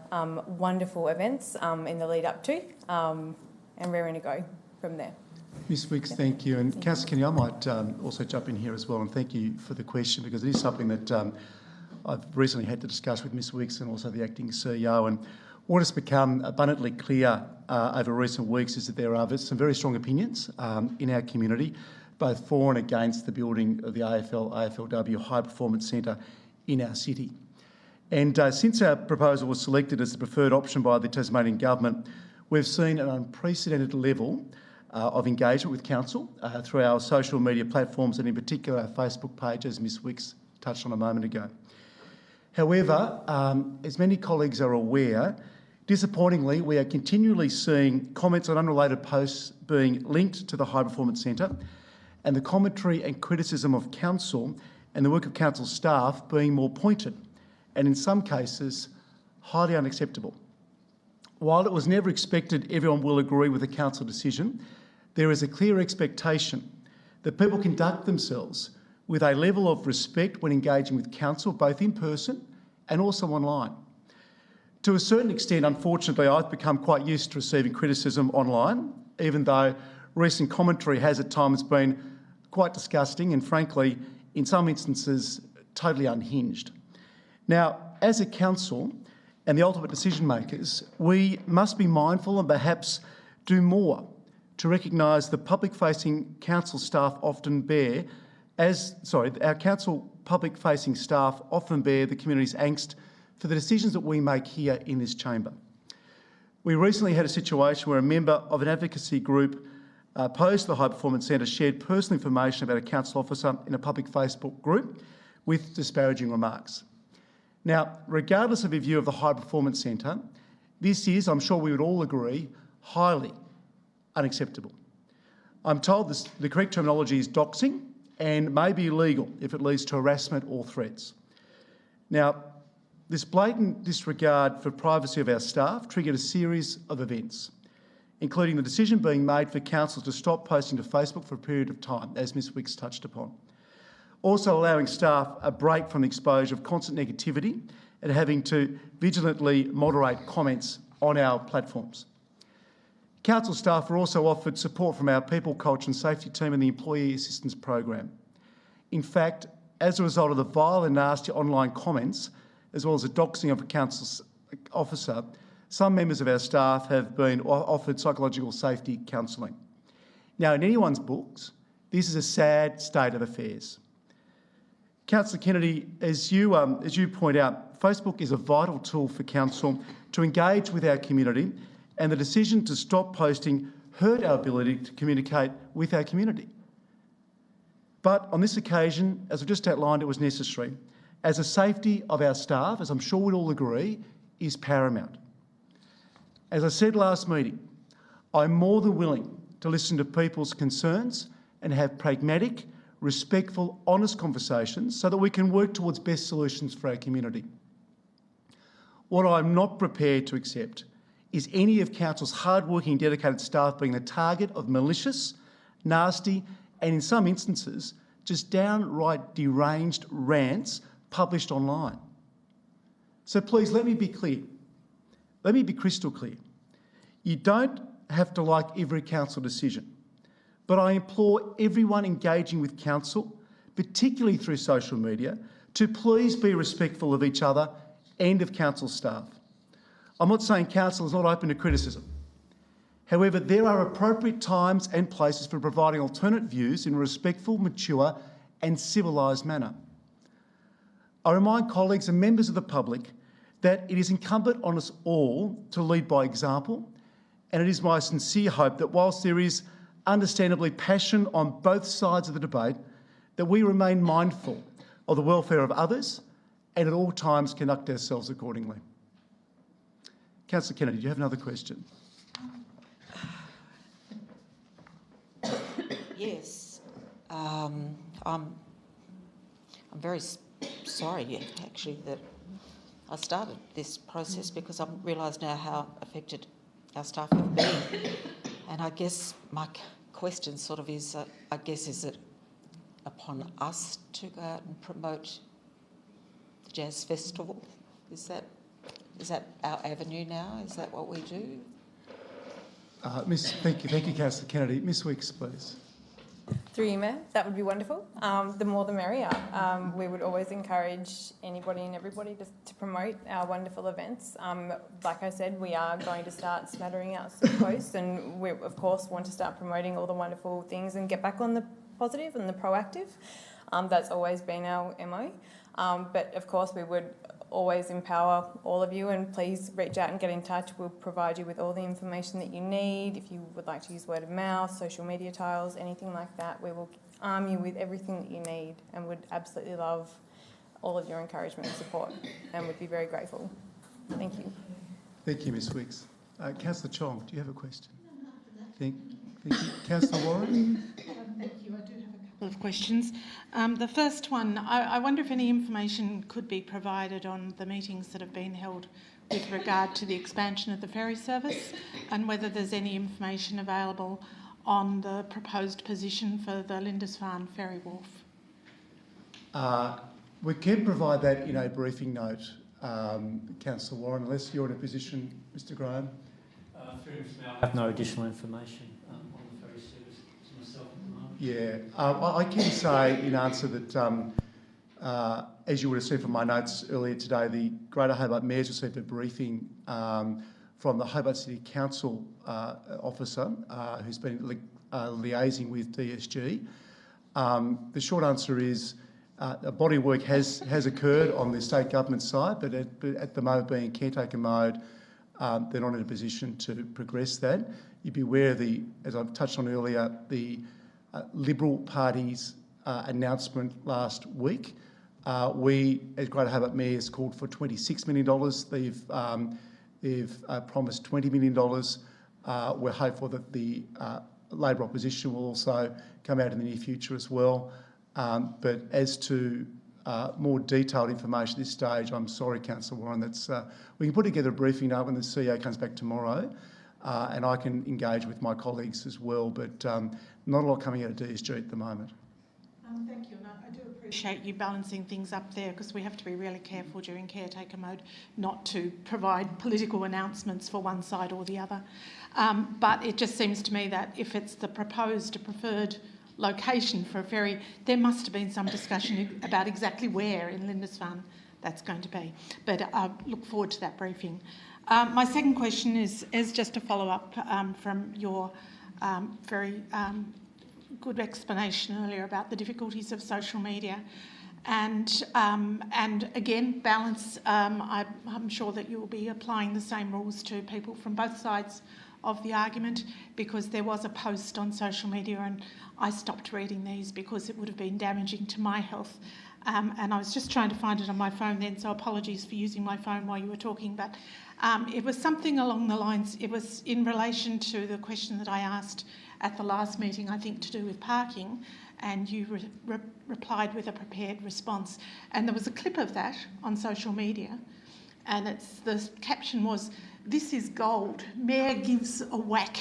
wonderful events in the lead up to, and we're going to go from there. Ms Wicks, thank you. And Councillor Kenny, I might also jump in here as well, and thank you for the question, because it is something that I've recently had to discuss with Ms Wicks and also the acting CEO. And what has become abundantly clear over recent weeks is that there are some very strong opinions in our community, both for and against the building of the AFLW High Performance Centre in our city. And since our proposal was selected as the preferred option by the Tasmanian Government, we've seen an unprecedented level of engagement with Council through our social media platforms, and in particular our Facebook page, as Ms Wicks touched on a moment ago. However, as many colleagues are aware, disappointingly, we are continually seeing comments on unrelated posts being linked to the High Performance Centre, and the commentary and criticism of Council and the work of Council staff being more pointed, and in some cases, highly unacceptable. while it was never expected everyone will agree with the council decision, there is a clear expectation that people conduct themselves with a level of respect when engaging with council, both in person and also online. To a certain extent, unfortunately, I've become quite used to receiving criticism online, even though recent commentary has at times been quite disgusting and, frankly, in some instances, totally unhinged. Now, as a council and the ultimate decision makers, we must be mindful and perhaps do more to recognise the public-facing council staff often bear our council public-facing staff often bear the community's angst for the decisions that we make here in this chamber. We recently had a situation where a member of an advocacy group opposed to the High Performance Centre shared personal information about a council officer in a public Facebook group with disparaging remarks. Now, regardless of your view of the High Performance Centre, this is, I'm sure we would all agree, highly unacceptable. I'm told the correct terminology is doxing and may be illegal if it leads to harassment or threats. Now, this blatant disregard for privacy of our staff triggered a series of events, including the decision being made for council to stop posting to Facebook for a period of time, as Ms Wicks touched upon. Also allowing staff a break from the exposure of constant negativity and having to vigilantly moderate comments on our platforms. Council staff were also offered support from our People, Culture and Safety team and the Employee Assistance Program. In fact, as a result of the vile and nasty online comments, as well as the doxing of a council officer, some members of our staff have been offered psychological safety counselling. Now, in anyone's books, this is a sad state of affairs. Councillor Kennedy, as you point out, Facebook is a vital tool for council to engage with our community, and the decision to stop posting hurt our ability to communicate with our community. But on this occasion, as I've just outlined, it was necessary, as the safety of our staff, as I'm sure we'd all agree, is paramount. As I said last meeting, I'm more than willing to listen to people's concerns and have pragmatic, respectful, honest conversations so that we can work towards best solutions for our community. What I'm not prepared to accept is any of Council's hard-working, dedicated staff being the target of malicious, nasty and, in some instances, just downright deranged rants published online. So please, let me be clear. Let me be crystal clear. You don't have to like every council decision, but I implore everyone engaging with council, particularly through social media, to please be respectful of each other and of council staff. I'm not saying council is not open to criticism. However, there are appropriate times and places for providing alternate views in a respectful, mature and civilised manner. I remind colleagues and members of the public that it is incumbent on us all to lead by example, and it is my sincere hope that whilst there is understandably passion on both sides of the debate, that we remain mindful of the welfare of others and at all times conduct ourselves accordingly. Councillor Kennedy, do you have another question? Yes. I'm very sorry, actually, that I started this process because I realise now how affected our staff have been. And I guess my question sort of is, is it upon us to go out and promote the Jazz Festival? Is that our avenue now? Is that what we do? Thank you, Councillor Kennedy. Ms Wicks, please. Through you, Mayor, that would be wonderful. The more the merrier. We would always encourage anybody and everybody to promote our wonderful events. Like I said, we are going to start smattering out some posts, and we, of course, want to start promoting all the wonderful things and get back on the positive and the proactive. That's always been our MO. But, of course, we would always empower all of you, and please reach out and get in touch. We'll provide you with all the information that you need. If you would like to use word of mouth, social media tiles, anything like that, we will arm you with everything that you need, and would absolutely love all of your encouragement and support, and would be very grateful. Thank you. Thank you, Ms Wicks. Councillor Chong, do you have a question? Thank you. Councillor Warren? Thank you. I do have a couple of questions. The first one, I wonder if any information could be provided on the meetings that have been held with regard to the expansion of the ferry service, and whether there's any information available on the proposed position for the Lindisfarne Ferry Wharf. We can provide that in a briefing note, Councillor Warren, unless you're in a position, Mr Graham. I have no additional information on the ferry service myself at the moment. Yeah, I can say in answer that, as you would have seen from my notes earlier today, the Greater Hobart Mayor's received a briefing from the Hobart City Council officer who's been liaising with DSG. The short answer is a body of work has occurred on the state government side, but at the moment being caretaker mode, they're not in a position to progress that. You'd be aware of as I've touched on earlier, the Liberal Party's announcement last week. We, as Greater Hobart Mayors, called for $26 million. They've promised $20 million. We're hopeful that the Labor opposition will also come out in the near future as well. But as to more detailed information at this stage, I'm sorry, Councillor Warren, we can put together a briefing note when the CEO comes back tomorrow, and I can engage with my colleagues as well, but not a lot coming out of DSG at the moment. Thank you, and I do appreciate you balancing things up there, because we have to be really careful during caretaker mode not to provide political announcements for one side or the other. But it just seems to me that if it's the preferred location for a ferry, there must have been some discussion about exactly where in Lindisfarne that's going to be. But I look forward to that briefing. My second question is just a follow-up from your very good explanation earlier about the difficulties of social media. And again, balance, I'm sure that you will be applying the same rules to people from both sides of the argument, because there was a post on social media and I stopped reading these because it would have been damaging to my health. And I was just trying to find it on my phone then, so apologies for using my phone while you were talking, but it was something along the lines, it was in relation to the question that I asked at the last meeting, I think to do with parking, and you replied with a prepared response. And there was a clip of that on social media, and the caption was, "This is gold, Mayor gives a whack."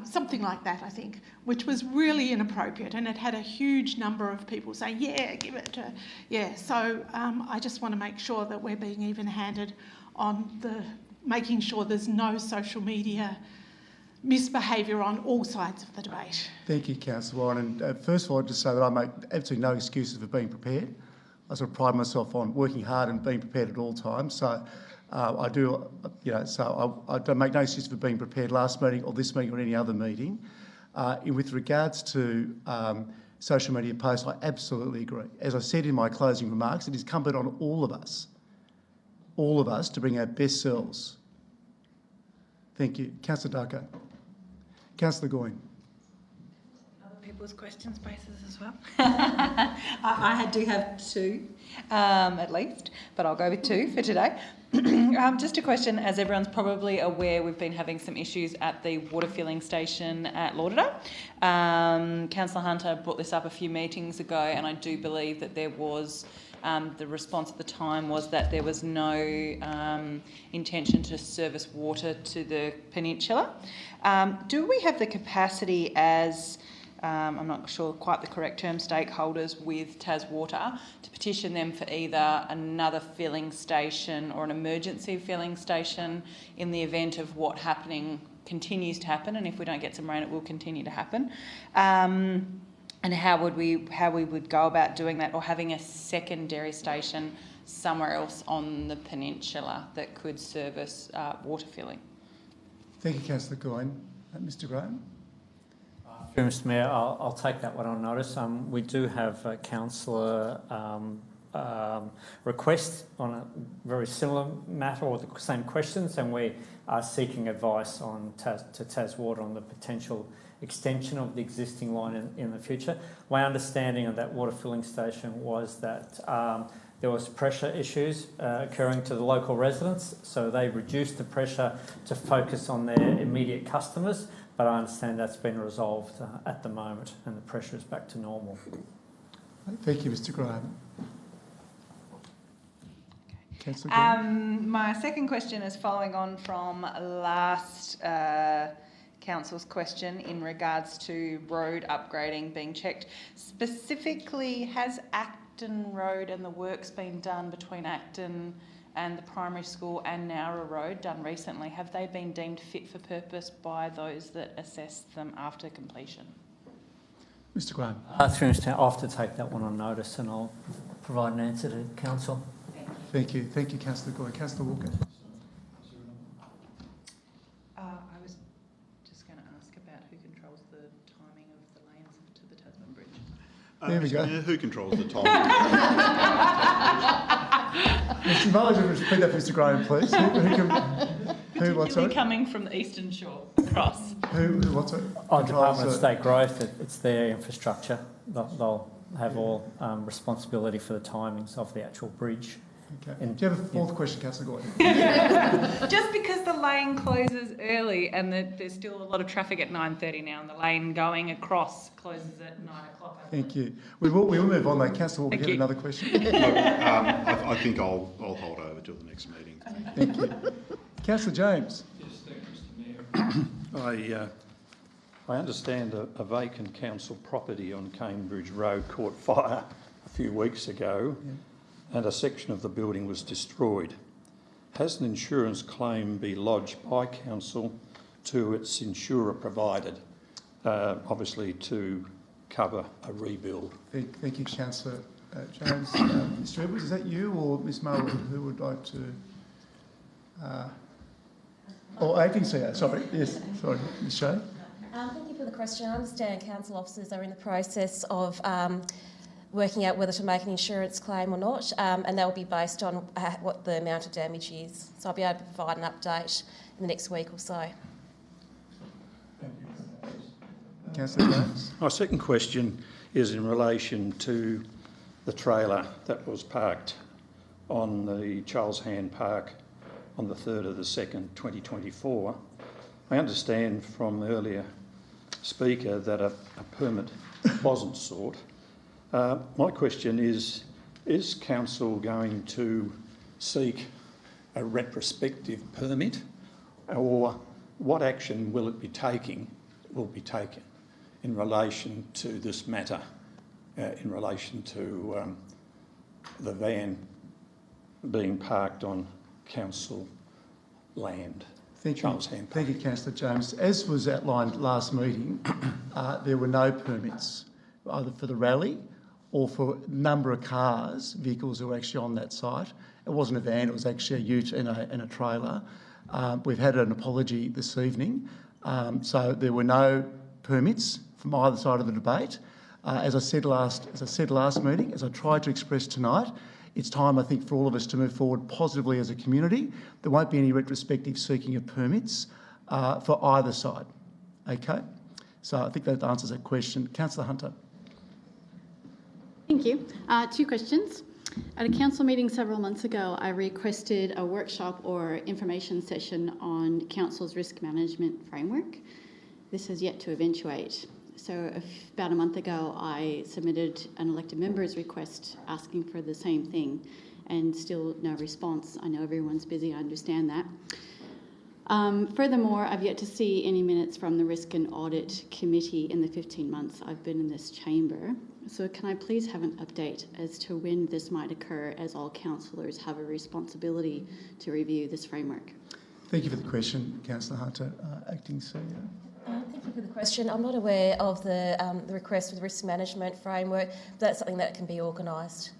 Something like that, I think, which was really inappropriate, and it had a huge number of people saying, "Yeah, give it to..." Yeah, so I just want to make sure that we're being even-handed on making sure there's no social media misbehaviour on all sides of the debate. Thank you, Councillor Warren. And first of all, I'd just say that I make absolutely no excuses for being prepared. I sort of pride myself on working hard and being prepared at all times. So I do, I don't make no excuses for being prepared last meeting or this meeting or any other meeting. With regards to social media posts, I absolutely agree. As I said in my closing remarks, it is incumbent on all of us to bring our best selves. Thank you. Councillor Darko. Councillor Goyne. Other people's question spaces as well. I do have two, at least, but I'll go with two for today. Just a question, as everyone's probably aware, we've been having some issues at the water filling station at Lauderdale. Councillor Hunter brought this up a few meetings ago, and I do believe that there was the response at the time was that there was no intention to service water to the peninsula. Do we have the capacity as, I'm not sure quite the correct term, stakeholders with TasWater to petition them for either another filling station or an emergency filling station in the event of what continues to happen, and if we don't get some rain it will continue to happen? And how we would go about doing that, or having a secondary station somewhere else on the peninsula that could service water filling? Thank you, Councillor Goyne. Mr Graham? Mr Mayor, I'll take that one on notice. We do have a councillor request on a very similar matter or the same questions, and we are seeking advice to TasWater on the potential extension of the existing line in the future. My understanding of that water filling station was that there was pressure issues occurring to the local residents, so they reduced the pressure to focus on their immediate customers, but I understand that's been resolved at the moment and the pressure is back to normal. Thank you, Mr Graham. Councillor Graham. My second question is following on from last council's question in regards to road upgrading being checked. Specifically, has Acton Road and the works been done between Acton and the primary school and Nowra Road done recently? Have they been deemed fit for purpose by those that assess them after completion? Mr Graham. I'll have to take that one on notice and I'll provide an answer to council. Thank you. Thank you, Councillor Goy. Councillor Walker. I was just going to ask about who controls the timing of the lanes to the Tasman Bridge. There we go. Who controls the timing? Mr Muller, repeat that for Mr Graham, please. Who what's it? Coming from the Eastern Shore across. Who what's it? Department of State Growth, it's their infrastructure. They'll have all responsibility for the timings of the actual bridge. Okay. Do you have a fourth question, Councillor Gordon? Just because the lane closes early and there's still a lot of traffic at 9:30 now, and the lane going across closes at 9 o'clock. Thank you. We will move on though. Councillor Walker, you have another question? I think I'll hold over till the next meeting. Thank you. Councillor James. Yes, thank you, Mr Mayor. I understand a vacant council property on Cambridge Road caught fire a few weeks ago. Yeah. And a section of the building was destroyed. Has an insurance claim been lodged by council to its insurer provided, obviously to cover a rebuild? Thank you, Councillor James. Mr Edwards, is that you or Ms Muller who would like to... or acting CEO, sorry. Yes, sorry. Ms Shea. Thank you for the question. I understand council officers are in the process of working out whether to make an insurance claim or not, and that will be based on what the amount of damage is. So I'll be able to provide an update in the next week or so. Councillor Clarence. My second question is in relation to the trailer that was parked on the Charles Hand Park on the 3rd of the 2nd, 2024. I understand from the earlier speaker that a permit wasn't sought. My question is council going to seek a retrospective permit, or what action will be taken in relation to this matter, in relation to the van being parked on council land? Thank you, Councillor James. As was outlined last meeting, there were no permits either for the rally or for a number of vehicles that were actually on that site. It wasn't a van, it was actually a ute and a trailer. We've had an apology this evening. So there were no permits from either side of the debate. As I said last meeting, as I tried to express tonight, it's time, I think, for all of us to move forward positively as a community. There won't be any retrospective seeking of permits for either side. Okay? So I think that answers that question. Councillor Hunter. Thank you. Two questions. At a council meeting several months ago, I requested a workshop or information session on council's risk management framework. This has yet to eventuate. So about a month ago, I submitted an elected member's request asking for the same thing, and still no response. I know everyone's busy, I understand that. Furthermore, I've yet to see any minutes from the Risk and Audit Committee in the 15 months I've been in this chamber. So can I please have an update as to when this might occur, as all councillors have a responsibility to review this framework? Thank you for the question, Councillor Hunter, Acting CEO. Thank you for the question. I'm not aware of the request for the risk management framework, but that's something that can be organised.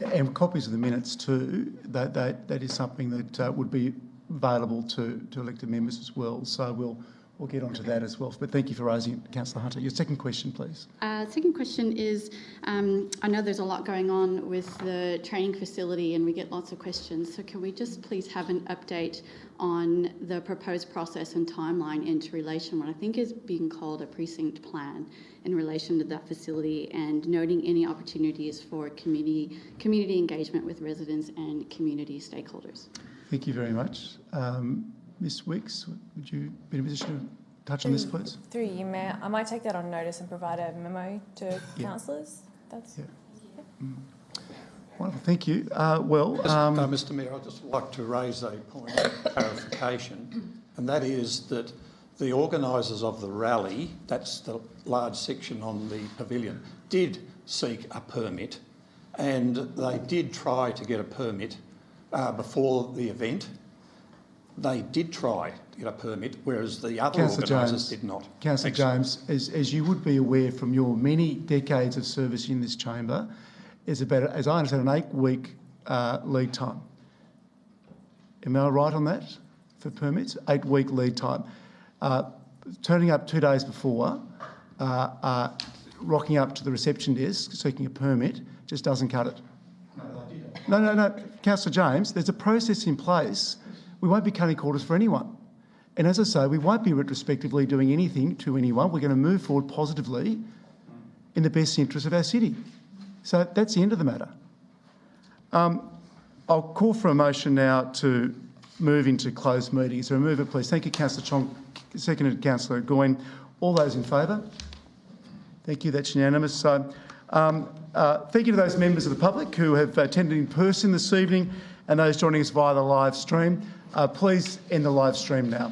And copies of the minutes too, that is something that would be available to elected members as well. So we'll get onto that as well. But thank you for raising it, Councillor Hunter. Your second question, please. Second question is, I know there's a lot going on with the training facility and we get lots of questions, so can we just please have an update on the proposed process and timeline into relation to what I think is being called a precinct plan in relation to that facility, and noting any opportunities for community engagement with residents and community stakeholders. Thank you very much. Ms Wicks, would you be in a position to touch on this, please? Through you, Mayor, I might take that on notice and provide a memo to councillors. That's Wonderful, thank you. Mr Mayor, I'd just like to raise a point of clarification, and that is that the organisers of the rally, that's the large section on the pavilion, did seek a permit, and they did try to get a permit before the event. They did try to get a permit, whereas the other organisers did not. Councillor James, as you would be aware from your many decades of service in this chamber, is about, as I understand, an 8-week lead time. Am I right on that for permits? 8-week lead time. Turning up 2 days before, rocking up to the reception desk, seeking a permit, just doesn't cut it. No, Councillor James, there's a process in place. We won't be cutting corners for anyone. And as I say, we won't be retrospectively doing anything to anyone. We're going to move forward positively in the best interest of our city. So that's the end of the matter. I'll call for a motion now to move into closed meeting. So move it, please. Thank you, Councillor Chong. Seconded, Councillor Goyne. All those in favour? Thank you. That's unanimous. So thank you to those members of the public who have attended in person this evening and those joining us via the live stream. Please end the live stream now.